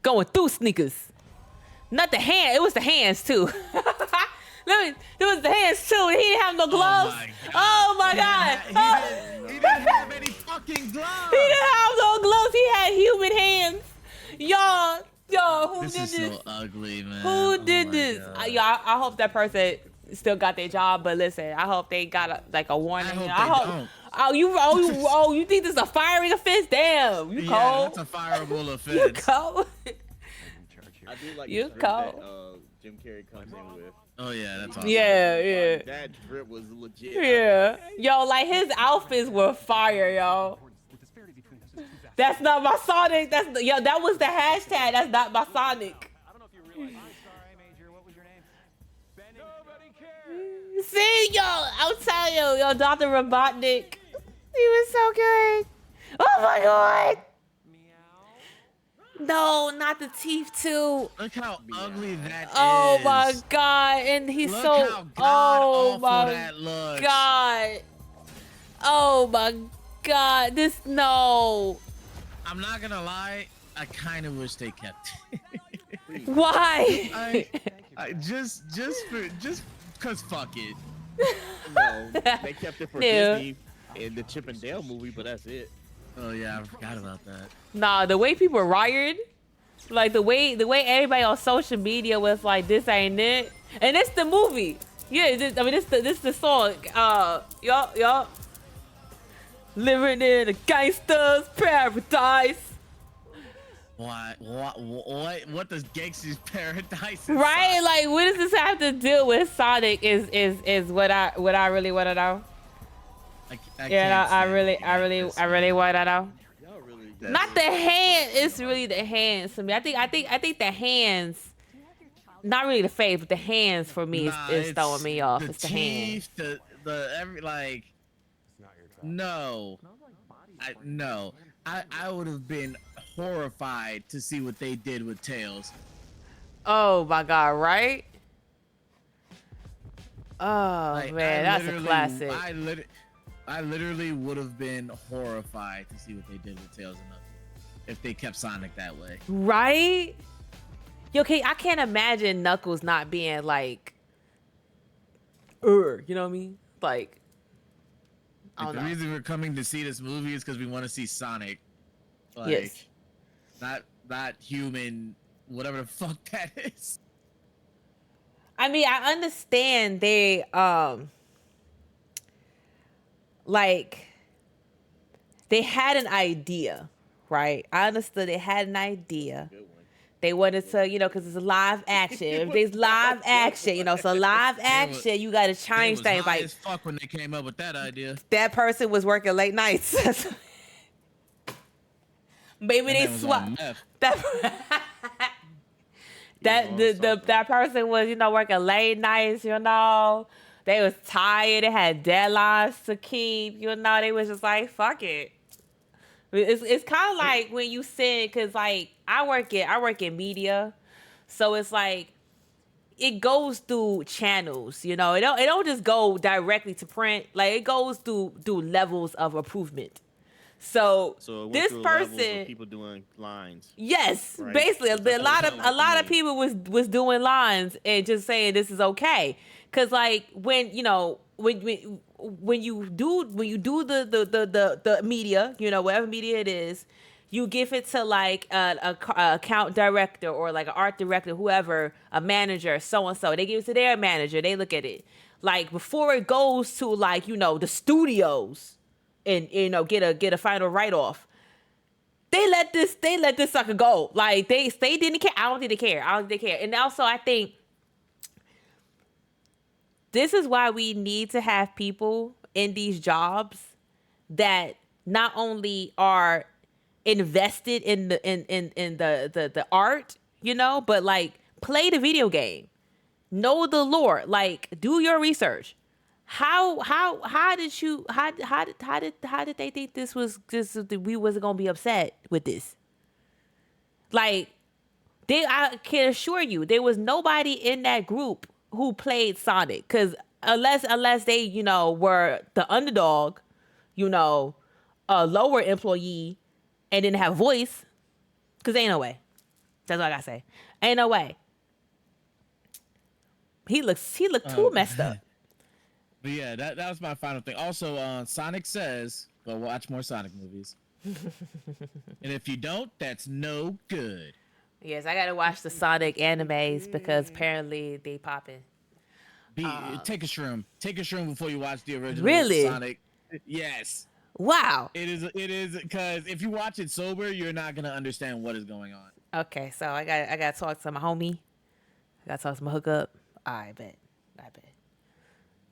Speaker 1: Going through sneakers. Not the hand. It was the hands, too. It was the hands, too. He didn't have no gloves. Oh, my God.
Speaker 3: He didn't have any fucking gloves.
Speaker 1: He didn't have no gloves. He had human hands. Y'all, who
Speaker 3: This
Speaker 1: did
Speaker 3: is
Speaker 1: this?
Speaker 3: so ugly, man.
Speaker 1: Who did this?
Speaker 3: God.
Speaker 1: I hope that person still got their job, but listen, I hope they got a warning.
Speaker 3: I hope they don't.
Speaker 1: You think this is a firing offense? Damn, you
Speaker 3: Yeah,
Speaker 1: cold.
Speaker 3: that's a fireable offense.
Speaker 1: You cold.
Speaker 2: I do like
Speaker 1: You
Speaker 2: the shirt
Speaker 1: cold.
Speaker 2: that Jim Carrey comes in with.
Speaker 3: Oh yeah, that's awesome.
Speaker 1: Yeah.
Speaker 2: That drip was legit.
Speaker 1: Yeah. Yo, like his outfits were fire, yo. That's not my Sonic. That was the hashtag. That's not my Sonic.
Speaker 4: I don't know if you realize. I'm sorry, Major. What was your name? Benny. Nobody cares.
Speaker 1: See, yo, I'm telling you, yo, Dr. Robotnik. He was so good. Oh my God.
Speaker 4: Meow.
Speaker 1: No, not the teeth too.
Speaker 3: Look how ugly that is.
Speaker 1: Oh my God, and he's
Speaker 3: Look
Speaker 1: so.
Speaker 3: how god
Speaker 1: Oh
Speaker 3: awful
Speaker 1: my
Speaker 3: that looks.
Speaker 1: God. Oh my God. No.
Speaker 3: I'm not gonna lie. I kind of wish they kept it.
Speaker 1: Why?
Speaker 3: I just cause fuck it.
Speaker 2: No, they kept it for
Speaker 1: Yeah.
Speaker 2: Disney in the Chip and Dale movie, but that's it.
Speaker 3: Oh yeah, I forgot about that.
Speaker 1: Nah, the way people riot, like the way everybody on social media was like, this ain't it, and it's the movie. Yeah, this the song. Y'all, living in a gangster's paradise.
Speaker 3: What does Gangster's Paradise?
Speaker 1: Right? Like, what does this have to do with Sonic? Is what I really want to know. I really want to know.
Speaker 2: Y'all really.
Speaker 1: Not the hand. It's really the hands for me. I think the hands. Not really the face, but the hands for me is throwing me off. It's the hands.
Speaker 3: No. I would have been horrified to see what they did with Tails.
Speaker 1: Oh my God! Right? Oh
Speaker 3: Like,
Speaker 1: man, that's a classic.
Speaker 3: I literally would have been horrified to see what they did with Tails and Knuckles if they kept Sonic that way.
Speaker 1: Right? Yo, okay, I can't imagine Knuckles not being like, you know what I mean? Like, I
Speaker 3: Like,
Speaker 1: don't
Speaker 3: the
Speaker 1: know.
Speaker 3: reason we're coming to see this movie is because we want to see Sonic. Like,
Speaker 1: Yes.
Speaker 3: not human, whatever the fuck that is.
Speaker 1: I mean, I understand they like they had an idea, right? I understood they had an idea.
Speaker 2: Good one.
Speaker 1: They wanted to, because it's a live action. If there's live action, so live action, you got to
Speaker 3: They
Speaker 1: change
Speaker 3: was
Speaker 1: things.
Speaker 3: high
Speaker 1: Like
Speaker 3: as fuck when they came up with that idea.
Speaker 1: that person was working late nights. Maybe
Speaker 3: That
Speaker 1: they
Speaker 3: man was
Speaker 1: swap
Speaker 3: on meth.
Speaker 1: that.
Speaker 2: was on
Speaker 1: That person was working late nights. They was tired. They had deadlines to keep. They was just like, fuck it. It's kind of like when you said, because like I work in media, so it's like it goes through channels. It don't just go directly to print. Like it goes through levels of improvement. So
Speaker 2: So it went
Speaker 1: this
Speaker 2: through levels
Speaker 1: person,
Speaker 2: of people doing lines.
Speaker 1: yes,
Speaker 2: Right.
Speaker 1: basically
Speaker 2: That's
Speaker 1: a lot
Speaker 2: what
Speaker 1: of
Speaker 2: it sounds like to me.
Speaker 1: people was doing lines and just saying this is okay. Cause like when you do the media, whatever media it is, you give it to like a account director or like an art director, whoever, a manager, so and so. They give it to their manager. They look at it like before it goes to like the studios and get a final write off. They let this sucker go. Like they didn't care. I don't think they care. I don't think they care. And also I think this is why we need to have people in these jobs that not only are invested in the art, but like play the video game, know the lore, like do your research. How did they think this was just we wasn't gonna be upset with this? Like I can assure you there was nobody in that group who played Sonic, because unless they were the underdog, a lower employee and didn't have voice, because ain't no way. That's all I gotta say. Ain't no way. He looked too messed up.
Speaker 3: But yeah, that was my final thing. Also, Sonic Says, go watch more Sonic movies. And if you don't, that's no good.
Speaker 1: Yes, I gotta watch the Sonic animes because apparently they popping.
Speaker 3: Take a shroom. Take a shroom before you watch the original
Speaker 1: Really?
Speaker 3: Sonic. Yes.
Speaker 1: Wow.
Speaker 3: It is because if you watch it sober, you're not gonna understand what is going on.
Speaker 1: Okay, so I got to talk to my homie. I got to talk to my hookup. I bet.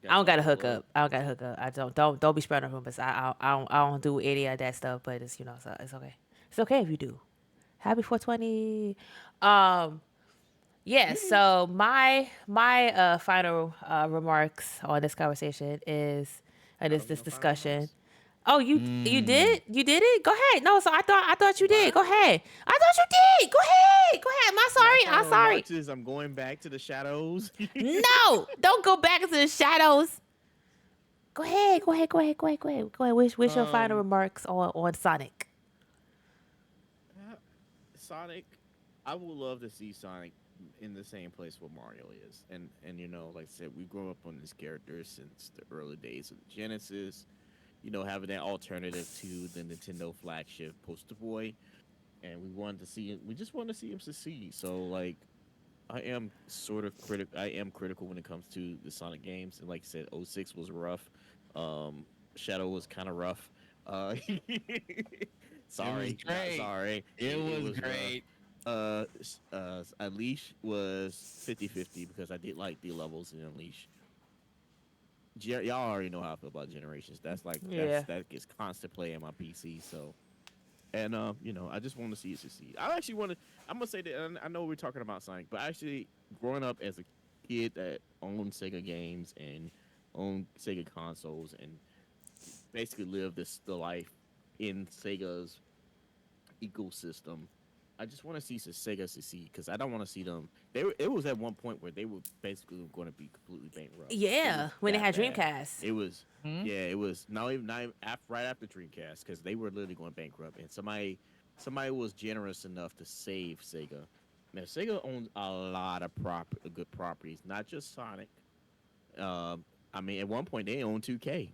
Speaker 1: I don't got to hook up. I don't be spreading rumors. I don't do any of that stuff. But it's so it's okay. It's okay if you do. Happy 420. Yeah. So my final remarks on this conversation is this discussion. Oh, you did it? Go ahead. No, so I thought you did. Go ahead. I thought you did. Go ahead. I'm sorry.
Speaker 2: I'm going back to the shadows.
Speaker 1: No, don't go back into the shadows. Go ahead. What's your final remarks on Sonic?
Speaker 2: Sonic, I would love to see Sonic in the same place where Mario is, and like I said, we grew up on this character since the early days of Genesis. Having that alternative to the Nintendo flagship Poster Boy, and we just wanted to see him succeed. So like, I am critical when it comes to the Sonic games, and like I said, 06 was rough. Shadow was kind of rough. Sorry.
Speaker 3: It was great.
Speaker 2: Unleash was 50-50 because I did like the levels in Unleash. Y'all already know how I feel about Generations. That gets constant play in my PC. So, and I just want to see it succeed. I'm gonna say that, and I know we're talking about Sonic, but actually growing up as a kid that owned Sega games and owned Sega consoles and basically lived the life in Sega's ecosystem, I just want to see Sega succeed, because I don't want to see them. It was at one point where they were basically going to be completely bankrupt.
Speaker 1: Yeah, when they had
Speaker 2: bad.
Speaker 1: Dreamcast.
Speaker 2: It was it was not even right after Dreamcast, because they were literally going bankrupt, and somebody was generous enough to save Sega. Now Sega owns a lot of good properties, not just Sonic. I mean, at one point they owned 2K,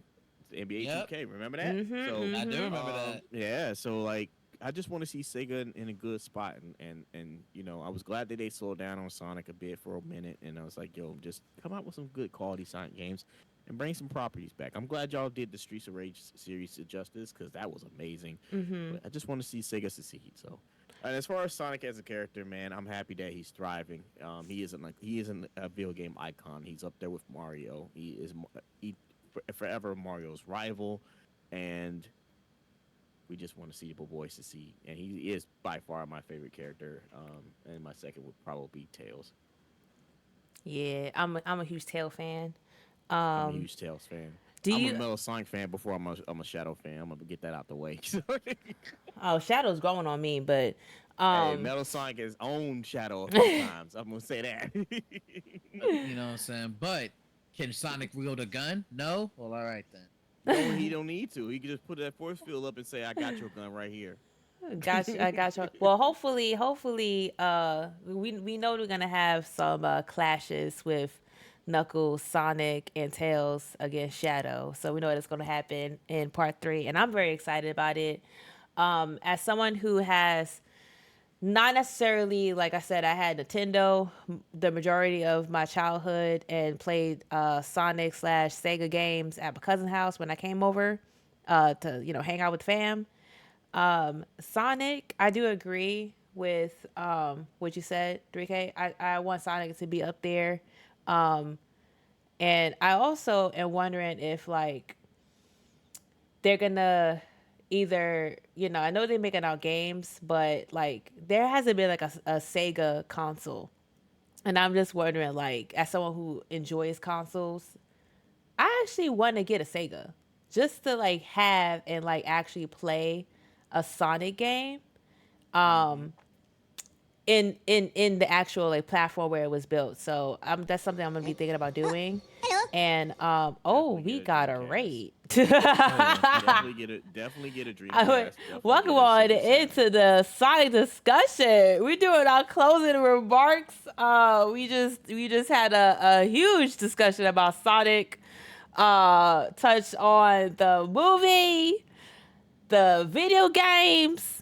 Speaker 2: NBA 2K. Remember that?
Speaker 1: Mm-hmm,
Speaker 2: So
Speaker 3: I do remember that.
Speaker 2: Yeah, so like, I just want to see Sega in a good spot, and I was glad that they slowed down on Sonic a bit for a minute, and I was like, yo, just come out with some good quality Sonic games and bring some properties back. I'm glad y'all did the Streets of Rage series justice, because that was amazing.
Speaker 1: Mm-hmm.
Speaker 2: But I just want to see Sega succeed. So, and as far as Sonic as a character, man, I'm happy that he's thriving. He isn't a video game icon. He's up there with Mario. He is forever Mario's rival, and we just want to see the boy succeed, and he is by far my favorite character. And my second would probably be Tails.
Speaker 1: Yeah, I'm a huge Tail fan.
Speaker 2: I'm a huge Tails fan.
Speaker 1: I'm
Speaker 2: a Metal Sonic fan before I'm a Shadow fan. I'm gonna get that out the way.
Speaker 1: Oh, Shadow's growing on me, but
Speaker 2: hey, Metal Sonic has owned Shadow a few times. I'm gonna say that.
Speaker 3: You know what I'm saying? But can Sonic wield a gun? No? Well, all right then.
Speaker 2: No, he don't need to. He can just put that force field up and say, "I got your gun right here."
Speaker 1: I got you. Well, hopefully, we know we're gonna have some clashes with Knuckles, Sonic, and Tails against Shadow. So we know that's gonna happen in part 3, and I'm very excited about it. As someone who has not necessarily, like I said, I had Nintendo the majority of my childhood and played Sonic / Sega games at my cousin's house when I came over to hang out with fam. Sonic, I do agree with what you said, 3K. I want Sonic to be up there. And I also am wondering if like they're gonna either, I know they're making out games, but like there hasn't been like a Sega console. And I'm just wondering, like, as someone who enjoys consoles, I actually want to get a Sega just to like have and like actually play a Sonic game. In the actual like platform where it was built. So that's something I'm gonna be thinking about doing. And we got a raid.
Speaker 2: Definitely get a Dreamcast.
Speaker 1: Welcome on into the Sonic discussion. We're doing our closing remarks. We just had a huge discussion about Sonic. Touched on the movie, the video games.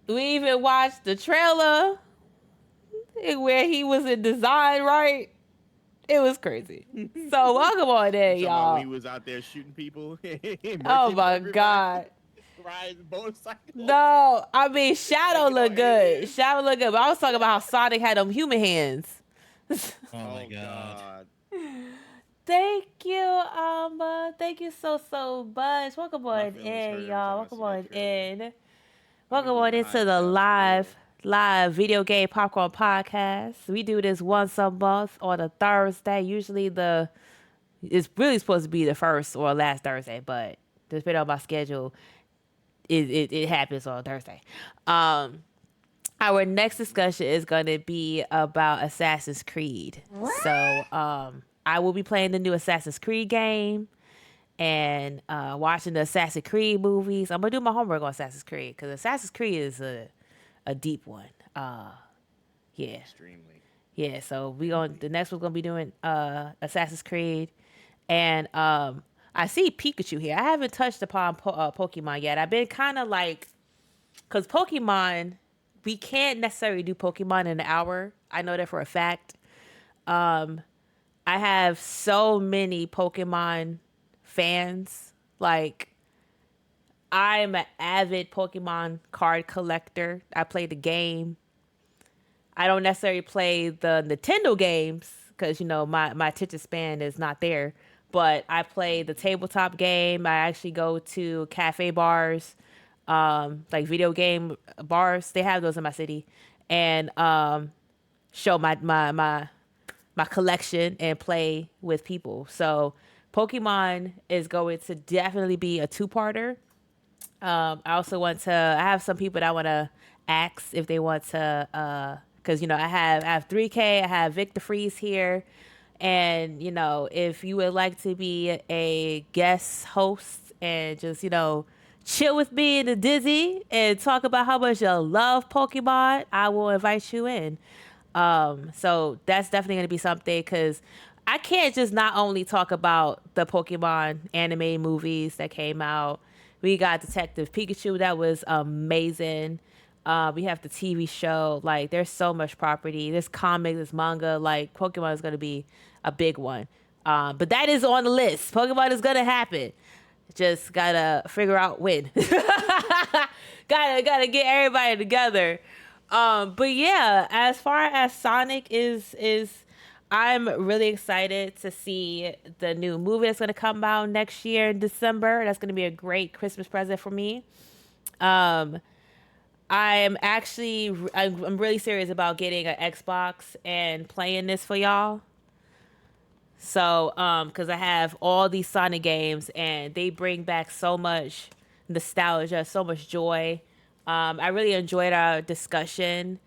Speaker 1: We even watched the trailer where he was in design, right? It was crazy. So welcome on in, y'all.
Speaker 2: He was out there shooting people.
Speaker 1: Oh my God.
Speaker 2: Riding motorcycles.
Speaker 1: No, I mean Shadow looked good. Shadow looked good. But I was talking about how Sonic had them human hands.
Speaker 3: Oh my God.
Speaker 1: Thank you, thank you so much. Welcome on in, y'all. Welcome on in. Welcome on into the live video game popcorn podcast. We do this once a month on a Thursday. Usually it's really supposed to be the first or last Thursday, but depending on my schedule, it happens on Thursday. Our next discussion is going to be about Assassin's Creed. What? So I will be playing the new Assassin's Creed game and watching the Assassin's Creed movies. I'm going to do my homework on Assassin's Creed because Assassin's Creed is a deep one. Yeah.
Speaker 2: Extremely.
Speaker 1: Yeah, so the next one's going to be doing Assassin's Creed. And I see Pikachu here. I haven't touched upon Pokemon yet. I've been kind of like, because Pokemon, we can't necessarily do Pokemon in an hour. I know that for a fact. I have so many Pokemon fans. Like, I'm an avid Pokemon card collector. I play the game. I don't necessarily play the Nintendo games because, my attention span is not there. But I play the tabletop game. I actually go to cafe bars, like video game bars. They have those in my city. And show my collection and play with people. So Pokemon is going to definitely be a two-parter. I also I have some people that I want to ask if they want to, because, I have 3K, I have Victor Freeze here. And, if you would like to be a guest host and just, chill with me in the Dizzy and talk about how much you love Pokemon, I will invite you in. So that's definitely going to be something because I can't just not only talk about the Pokemon anime movies that came out. We got Detective Pikachu. That was amazing. We have the TV show. Like, there's so much property. There's comics, there's manga. Like, Pokemon is going to be a big one. But that is on the list. Pokemon is going to happen. Just got to figure out when. Gotta get everybody together. But yeah, as far as Sonic is I'm really excited to see the new movie that's going to come out next year in December. That's going to be a great Christmas present for me. I'm really serious about getting an Xbox and playing this for y'all. So, because I have all these Sonic games and they bring back so much nostalgia, so much joy. I really enjoyed our discussion.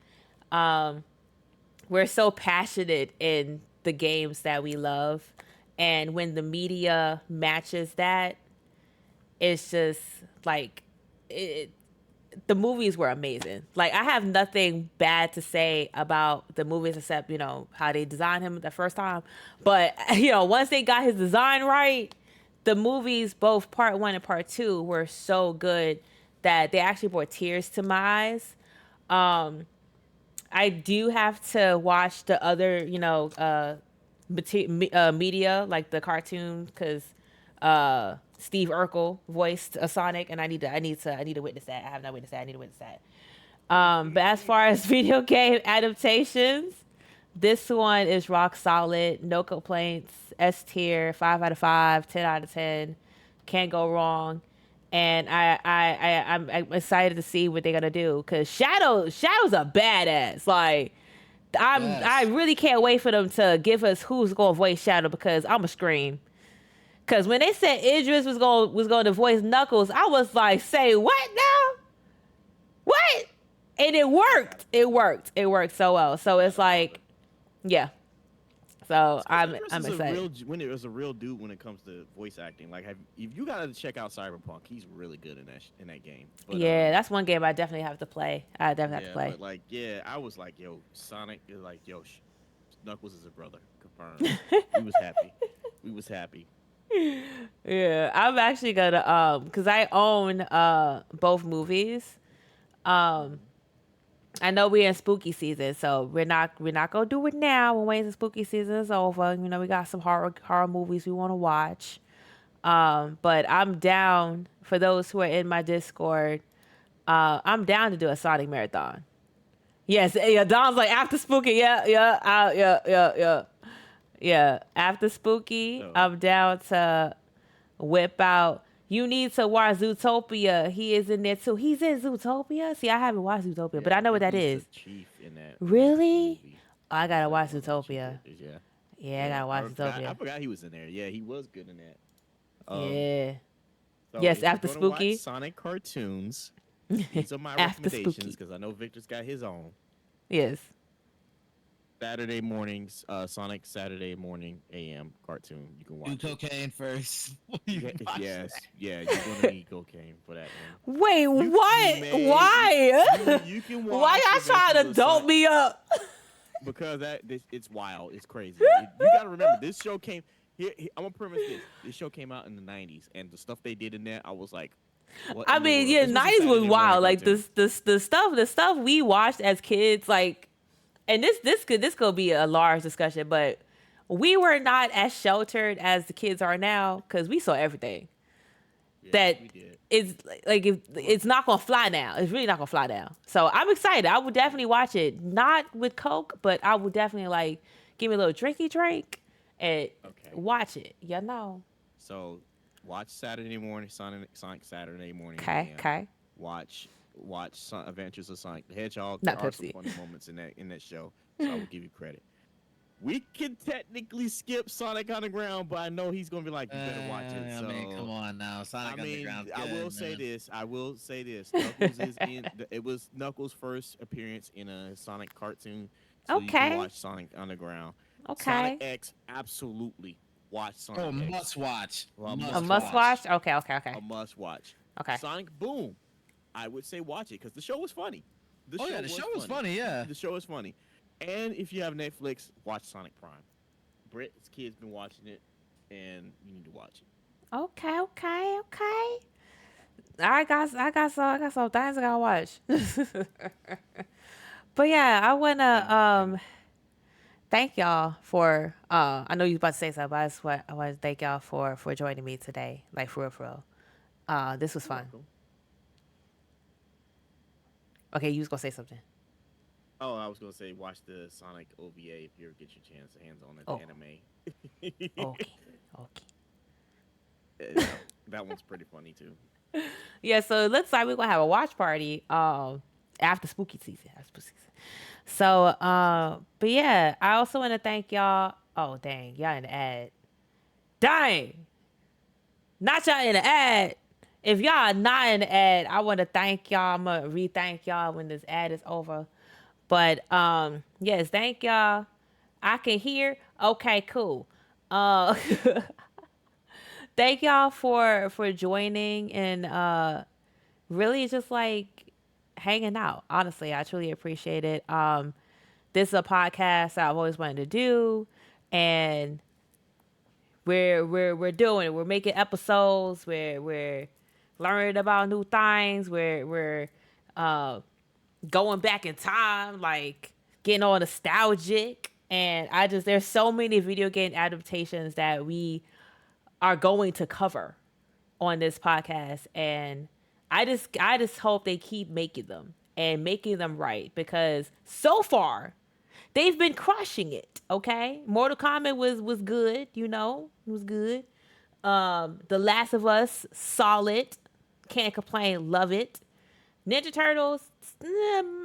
Speaker 1: We're so passionate in the games that we love. And when the media matches that, it's just like, the movies were amazing. Like, I have nothing bad to say about the movies except, how they designed him the first time. But, once they got his design right, the movies, both part 1 and part 2, were so good that they actually brought tears to my eyes. I do have to watch the other, media like the cartoon because Steve Urkel voiced a Sonic, and I need to witness that. I have not witnessed that. I need to witness that. But as far as video game adaptations, this one is rock solid. No complaints. S tier. 5 out of 5. 10 out of 10. Can't go wrong. And I'm excited to see what they're gonna do because Shadow's a badass. Like I really can't wait for them to give us who's gonna voice Shadow because I'ma scream. Cause when they said Idris was going to voice Knuckles, I was like, say what now? What? And it worked. It worked so well. So it's like, yeah. So I'm excited.
Speaker 2: When it was a real dude when it comes to voice acting. Like, if you gotta check out Cyberpunk, he's really good in that game. But,
Speaker 1: yeah, that's one game I definitely have to play. I definitely have to play.
Speaker 2: But like, yeah, I was like, yo, Sonic is like, yo, Knuckles is a brother. Confirmed. We was happy.
Speaker 1: Yeah, I'm actually gonna because I own both movies. I know we're in spooky season, so we're not gonna do it now. We're waiting till spooky season is over. You know, we got some horror movies we want to watch. But I'm down for those who are in my Discord. I'm down to do a Sonic marathon. Yes, yeah. Don's like after spooky. Yeah. After spooky, I'm down to whip out. You need to watch Zootopia. He is in there too. He's in Zootopia. See, I haven't watched Zootopia, but I know what that is.
Speaker 2: Chief in that
Speaker 1: really?
Speaker 2: movie.
Speaker 1: Oh, I gotta watch Zootopia.
Speaker 2: Yeah,
Speaker 1: I gotta watch Zootopia.
Speaker 2: I forgot he was in there. Yeah, he was good in that.
Speaker 1: Yeah.
Speaker 2: So
Speaker 1: yes, after spooky.
Speaker 2: Watch Sonic cartoons. These are my recommendations because I know Victor's got his own.
Speaker 1: Yes.
Speaker 2: Saturday mornings, Sonic Saturday morning AM cartoon. You can watch.
Speaker 3: Do cocaine first.
Speaker 2: Yes, you're gonna need cocaine for that one.
Speaker 1: Wait, what? Why?
Speaker 2: You can watch.
Speaker 1: Why y'all trying to dope me up?
Speaker 2: Because it's wild. It's crazy. You gotta remember this show came. Here, I'm gonna premise this. This show came out in the '90s, and the stuff they did in there, I was like, what
Speaker 1: I mean, yeah, '90s was wild. Like the stuff we watched as kids, like. And this could be a large discussion, but we were not as sheltered as the kids are now because we saw everything.
Speaker 2: Yeah,
Speaker 1: that
Speaker 2: we did.
Speaker 1: Is like it's not gonna fly now. It's really not gonna fly now. So I'm excited. I would definitely watch it. Not with Coke, but I would definitely like give me a little drinky drink and watch it. You know.
Speaker 2: So watch Saturday morning, Sonic Saturday morning.
Speaker 1: Okay.
Speaker 2: Watch Adventures of Sonic the Hedgehog.
Speaker 1: Not
Speaker 2: there are
Speaker 1: Pepsi.
Speaker 2: some funny moments in that show, so I will give you credit. We can technically skip Sonic Underground, but I know he's gonna be like, you better watch it. So,
Speaker 3: I mean, come on now, Sonic Underground.
Speaker 2: I will say this. Knuckles is it was Knuckles' first appearance in a Sonic cartoon. So you can watch Sonic Underground.
Speaker 1: Okay.
Speaker 2: Sonic X, absolutely watch Sonic X.
Speaker 3: Must watch.
Speaker 1: A must watch. Okay.
Speaker 2: A must watch.
Speaker 1: Okay.
Speaker 2: Sonic Boom. I would say watch it because the show was funny.
Speaker 3: The show was funny. Yeah,
Speaker 2: the show was funny. And if you have Netflix, watch Sonic Prime. Brett's kid's been watching it, and you need to watch it.
Speaker 1: Okay. I got some things I gotta watch. But yeah, I wanna thank y'all for I know you was about to say something, but I want to thank y'all for joining me today. Like for real. This was fun. Okay, you was gonna say something.
Speaker 2: Oh, I was gonna say watch the Sonic OVA if you ever get your hands on it. The anime.
Speaker 1: Okay.
Speaker 2: That one's pretty funny too.
Speaker 1: Yeah, so it looks like we're gonna have a watch party after spooky season. So but yeah, I also want to thank y'all. Oh dang, y'all in the ad. Dang, not y'all in the ad. If y'all are not in the ad, I want to thank y'all. I'm gonna re-thank y'all when this ad is over. But yes, thank y'all. I can hear. Okay, cool. Thank y'all for joining and really just like hanging out. Honestly, I truly appreciate it. This is a podcast I've always wanted to do, and we're doing it. We're making episodes. We're learning about new things. We're going back in time, like getting all nostalgic. And there's so many video game adaptations that we are going to cover on this podcast. And I just hope they keep making them and making them right, because so far they've been crushing it. Okay. Mortal Kombat was good, it was good. The Last of Us, solid. Can't complain, love it. Ninja Turtles,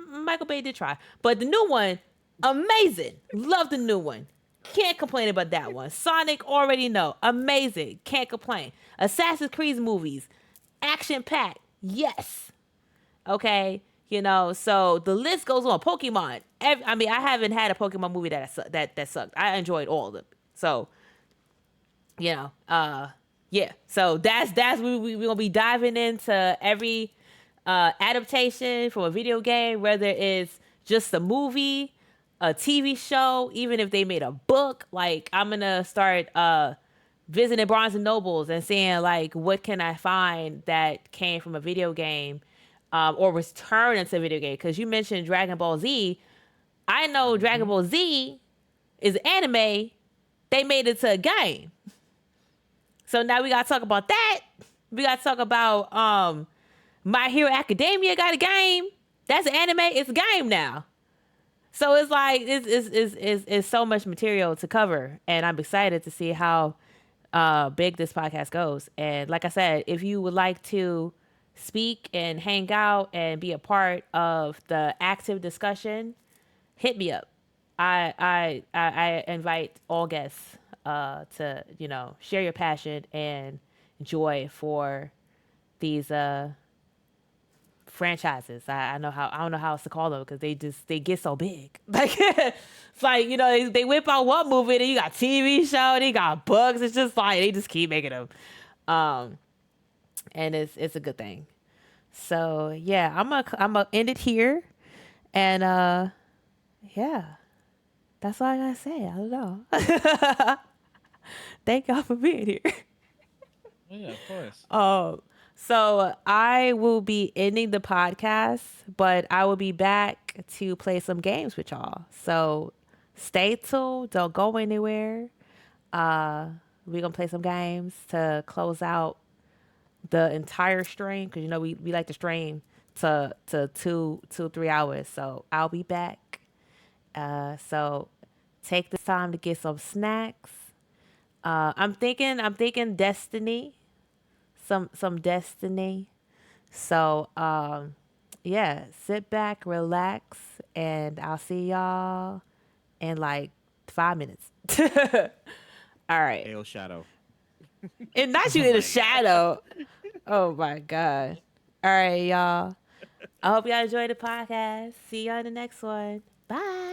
Speaker 1: Michael Bay did try. But the new one, amazing. Love the new one. Can't complain about that one. Sonic, already know. Amazing. Can't complain. Assassin's Creed movies, action packed. Yes. Okay. So the list goes on. Pokemon. I haven't had a Pokemon movie that sucked. I enjoyed all of them. So, yeah. So that's we're gonna be diving into every adaptation from a video game, whether it's just a movie, a TV show, even if they made a book. Like, I'm gonna start visiting Barnes and Nobles and seeing, like, what can I find that came from a video game, or was turned into a video game. Because you mentioned Dragon Ball Z. I know Dragon Ball Z is anime. They made it to a game. So now we gotta talk about that. We gotta talk about My Hero Academia got a game. That's an anime. It's a game now. So it's like it's so much material to cover, and I'm excited to see how big this podcast goes. And like I said, if you would like to speak and hang out and be a part of the active discussion, hit me up. I invite all guests to share your passion and joy for these franchises. I don't know how else to call them, because they get so big. Like, it's like, they whip out one movie, then you got TV show, they got books. It's just like they just keep making them, and it's a good thing. So yeah, I'm gonna end it here, and yeah, that's all I gotta say. I don't know. Thank y'all for being here.
Speaker 3: Yeah, of course.
Speaker 1: So I will be ending the podcast, but I will be back to play some games with y'all. So stay tuned. Don't go anywhere. We're going to play some games to close out the entire stream, because, we like to stream to 2-3 hours. So I'll be back. So take this time to get some snacks. I'm thinking Destiny. Some Destiny. So yeah, sit back, relax, and I'll see y'all in like 5 minutes. All right.
Speaker 2: Hail Shadow.
Speaker 1: And not you in the shadow. Oh my God. All right, y'all. I hope y'all enjoyed the podcast. See y'all in the next one. Bye.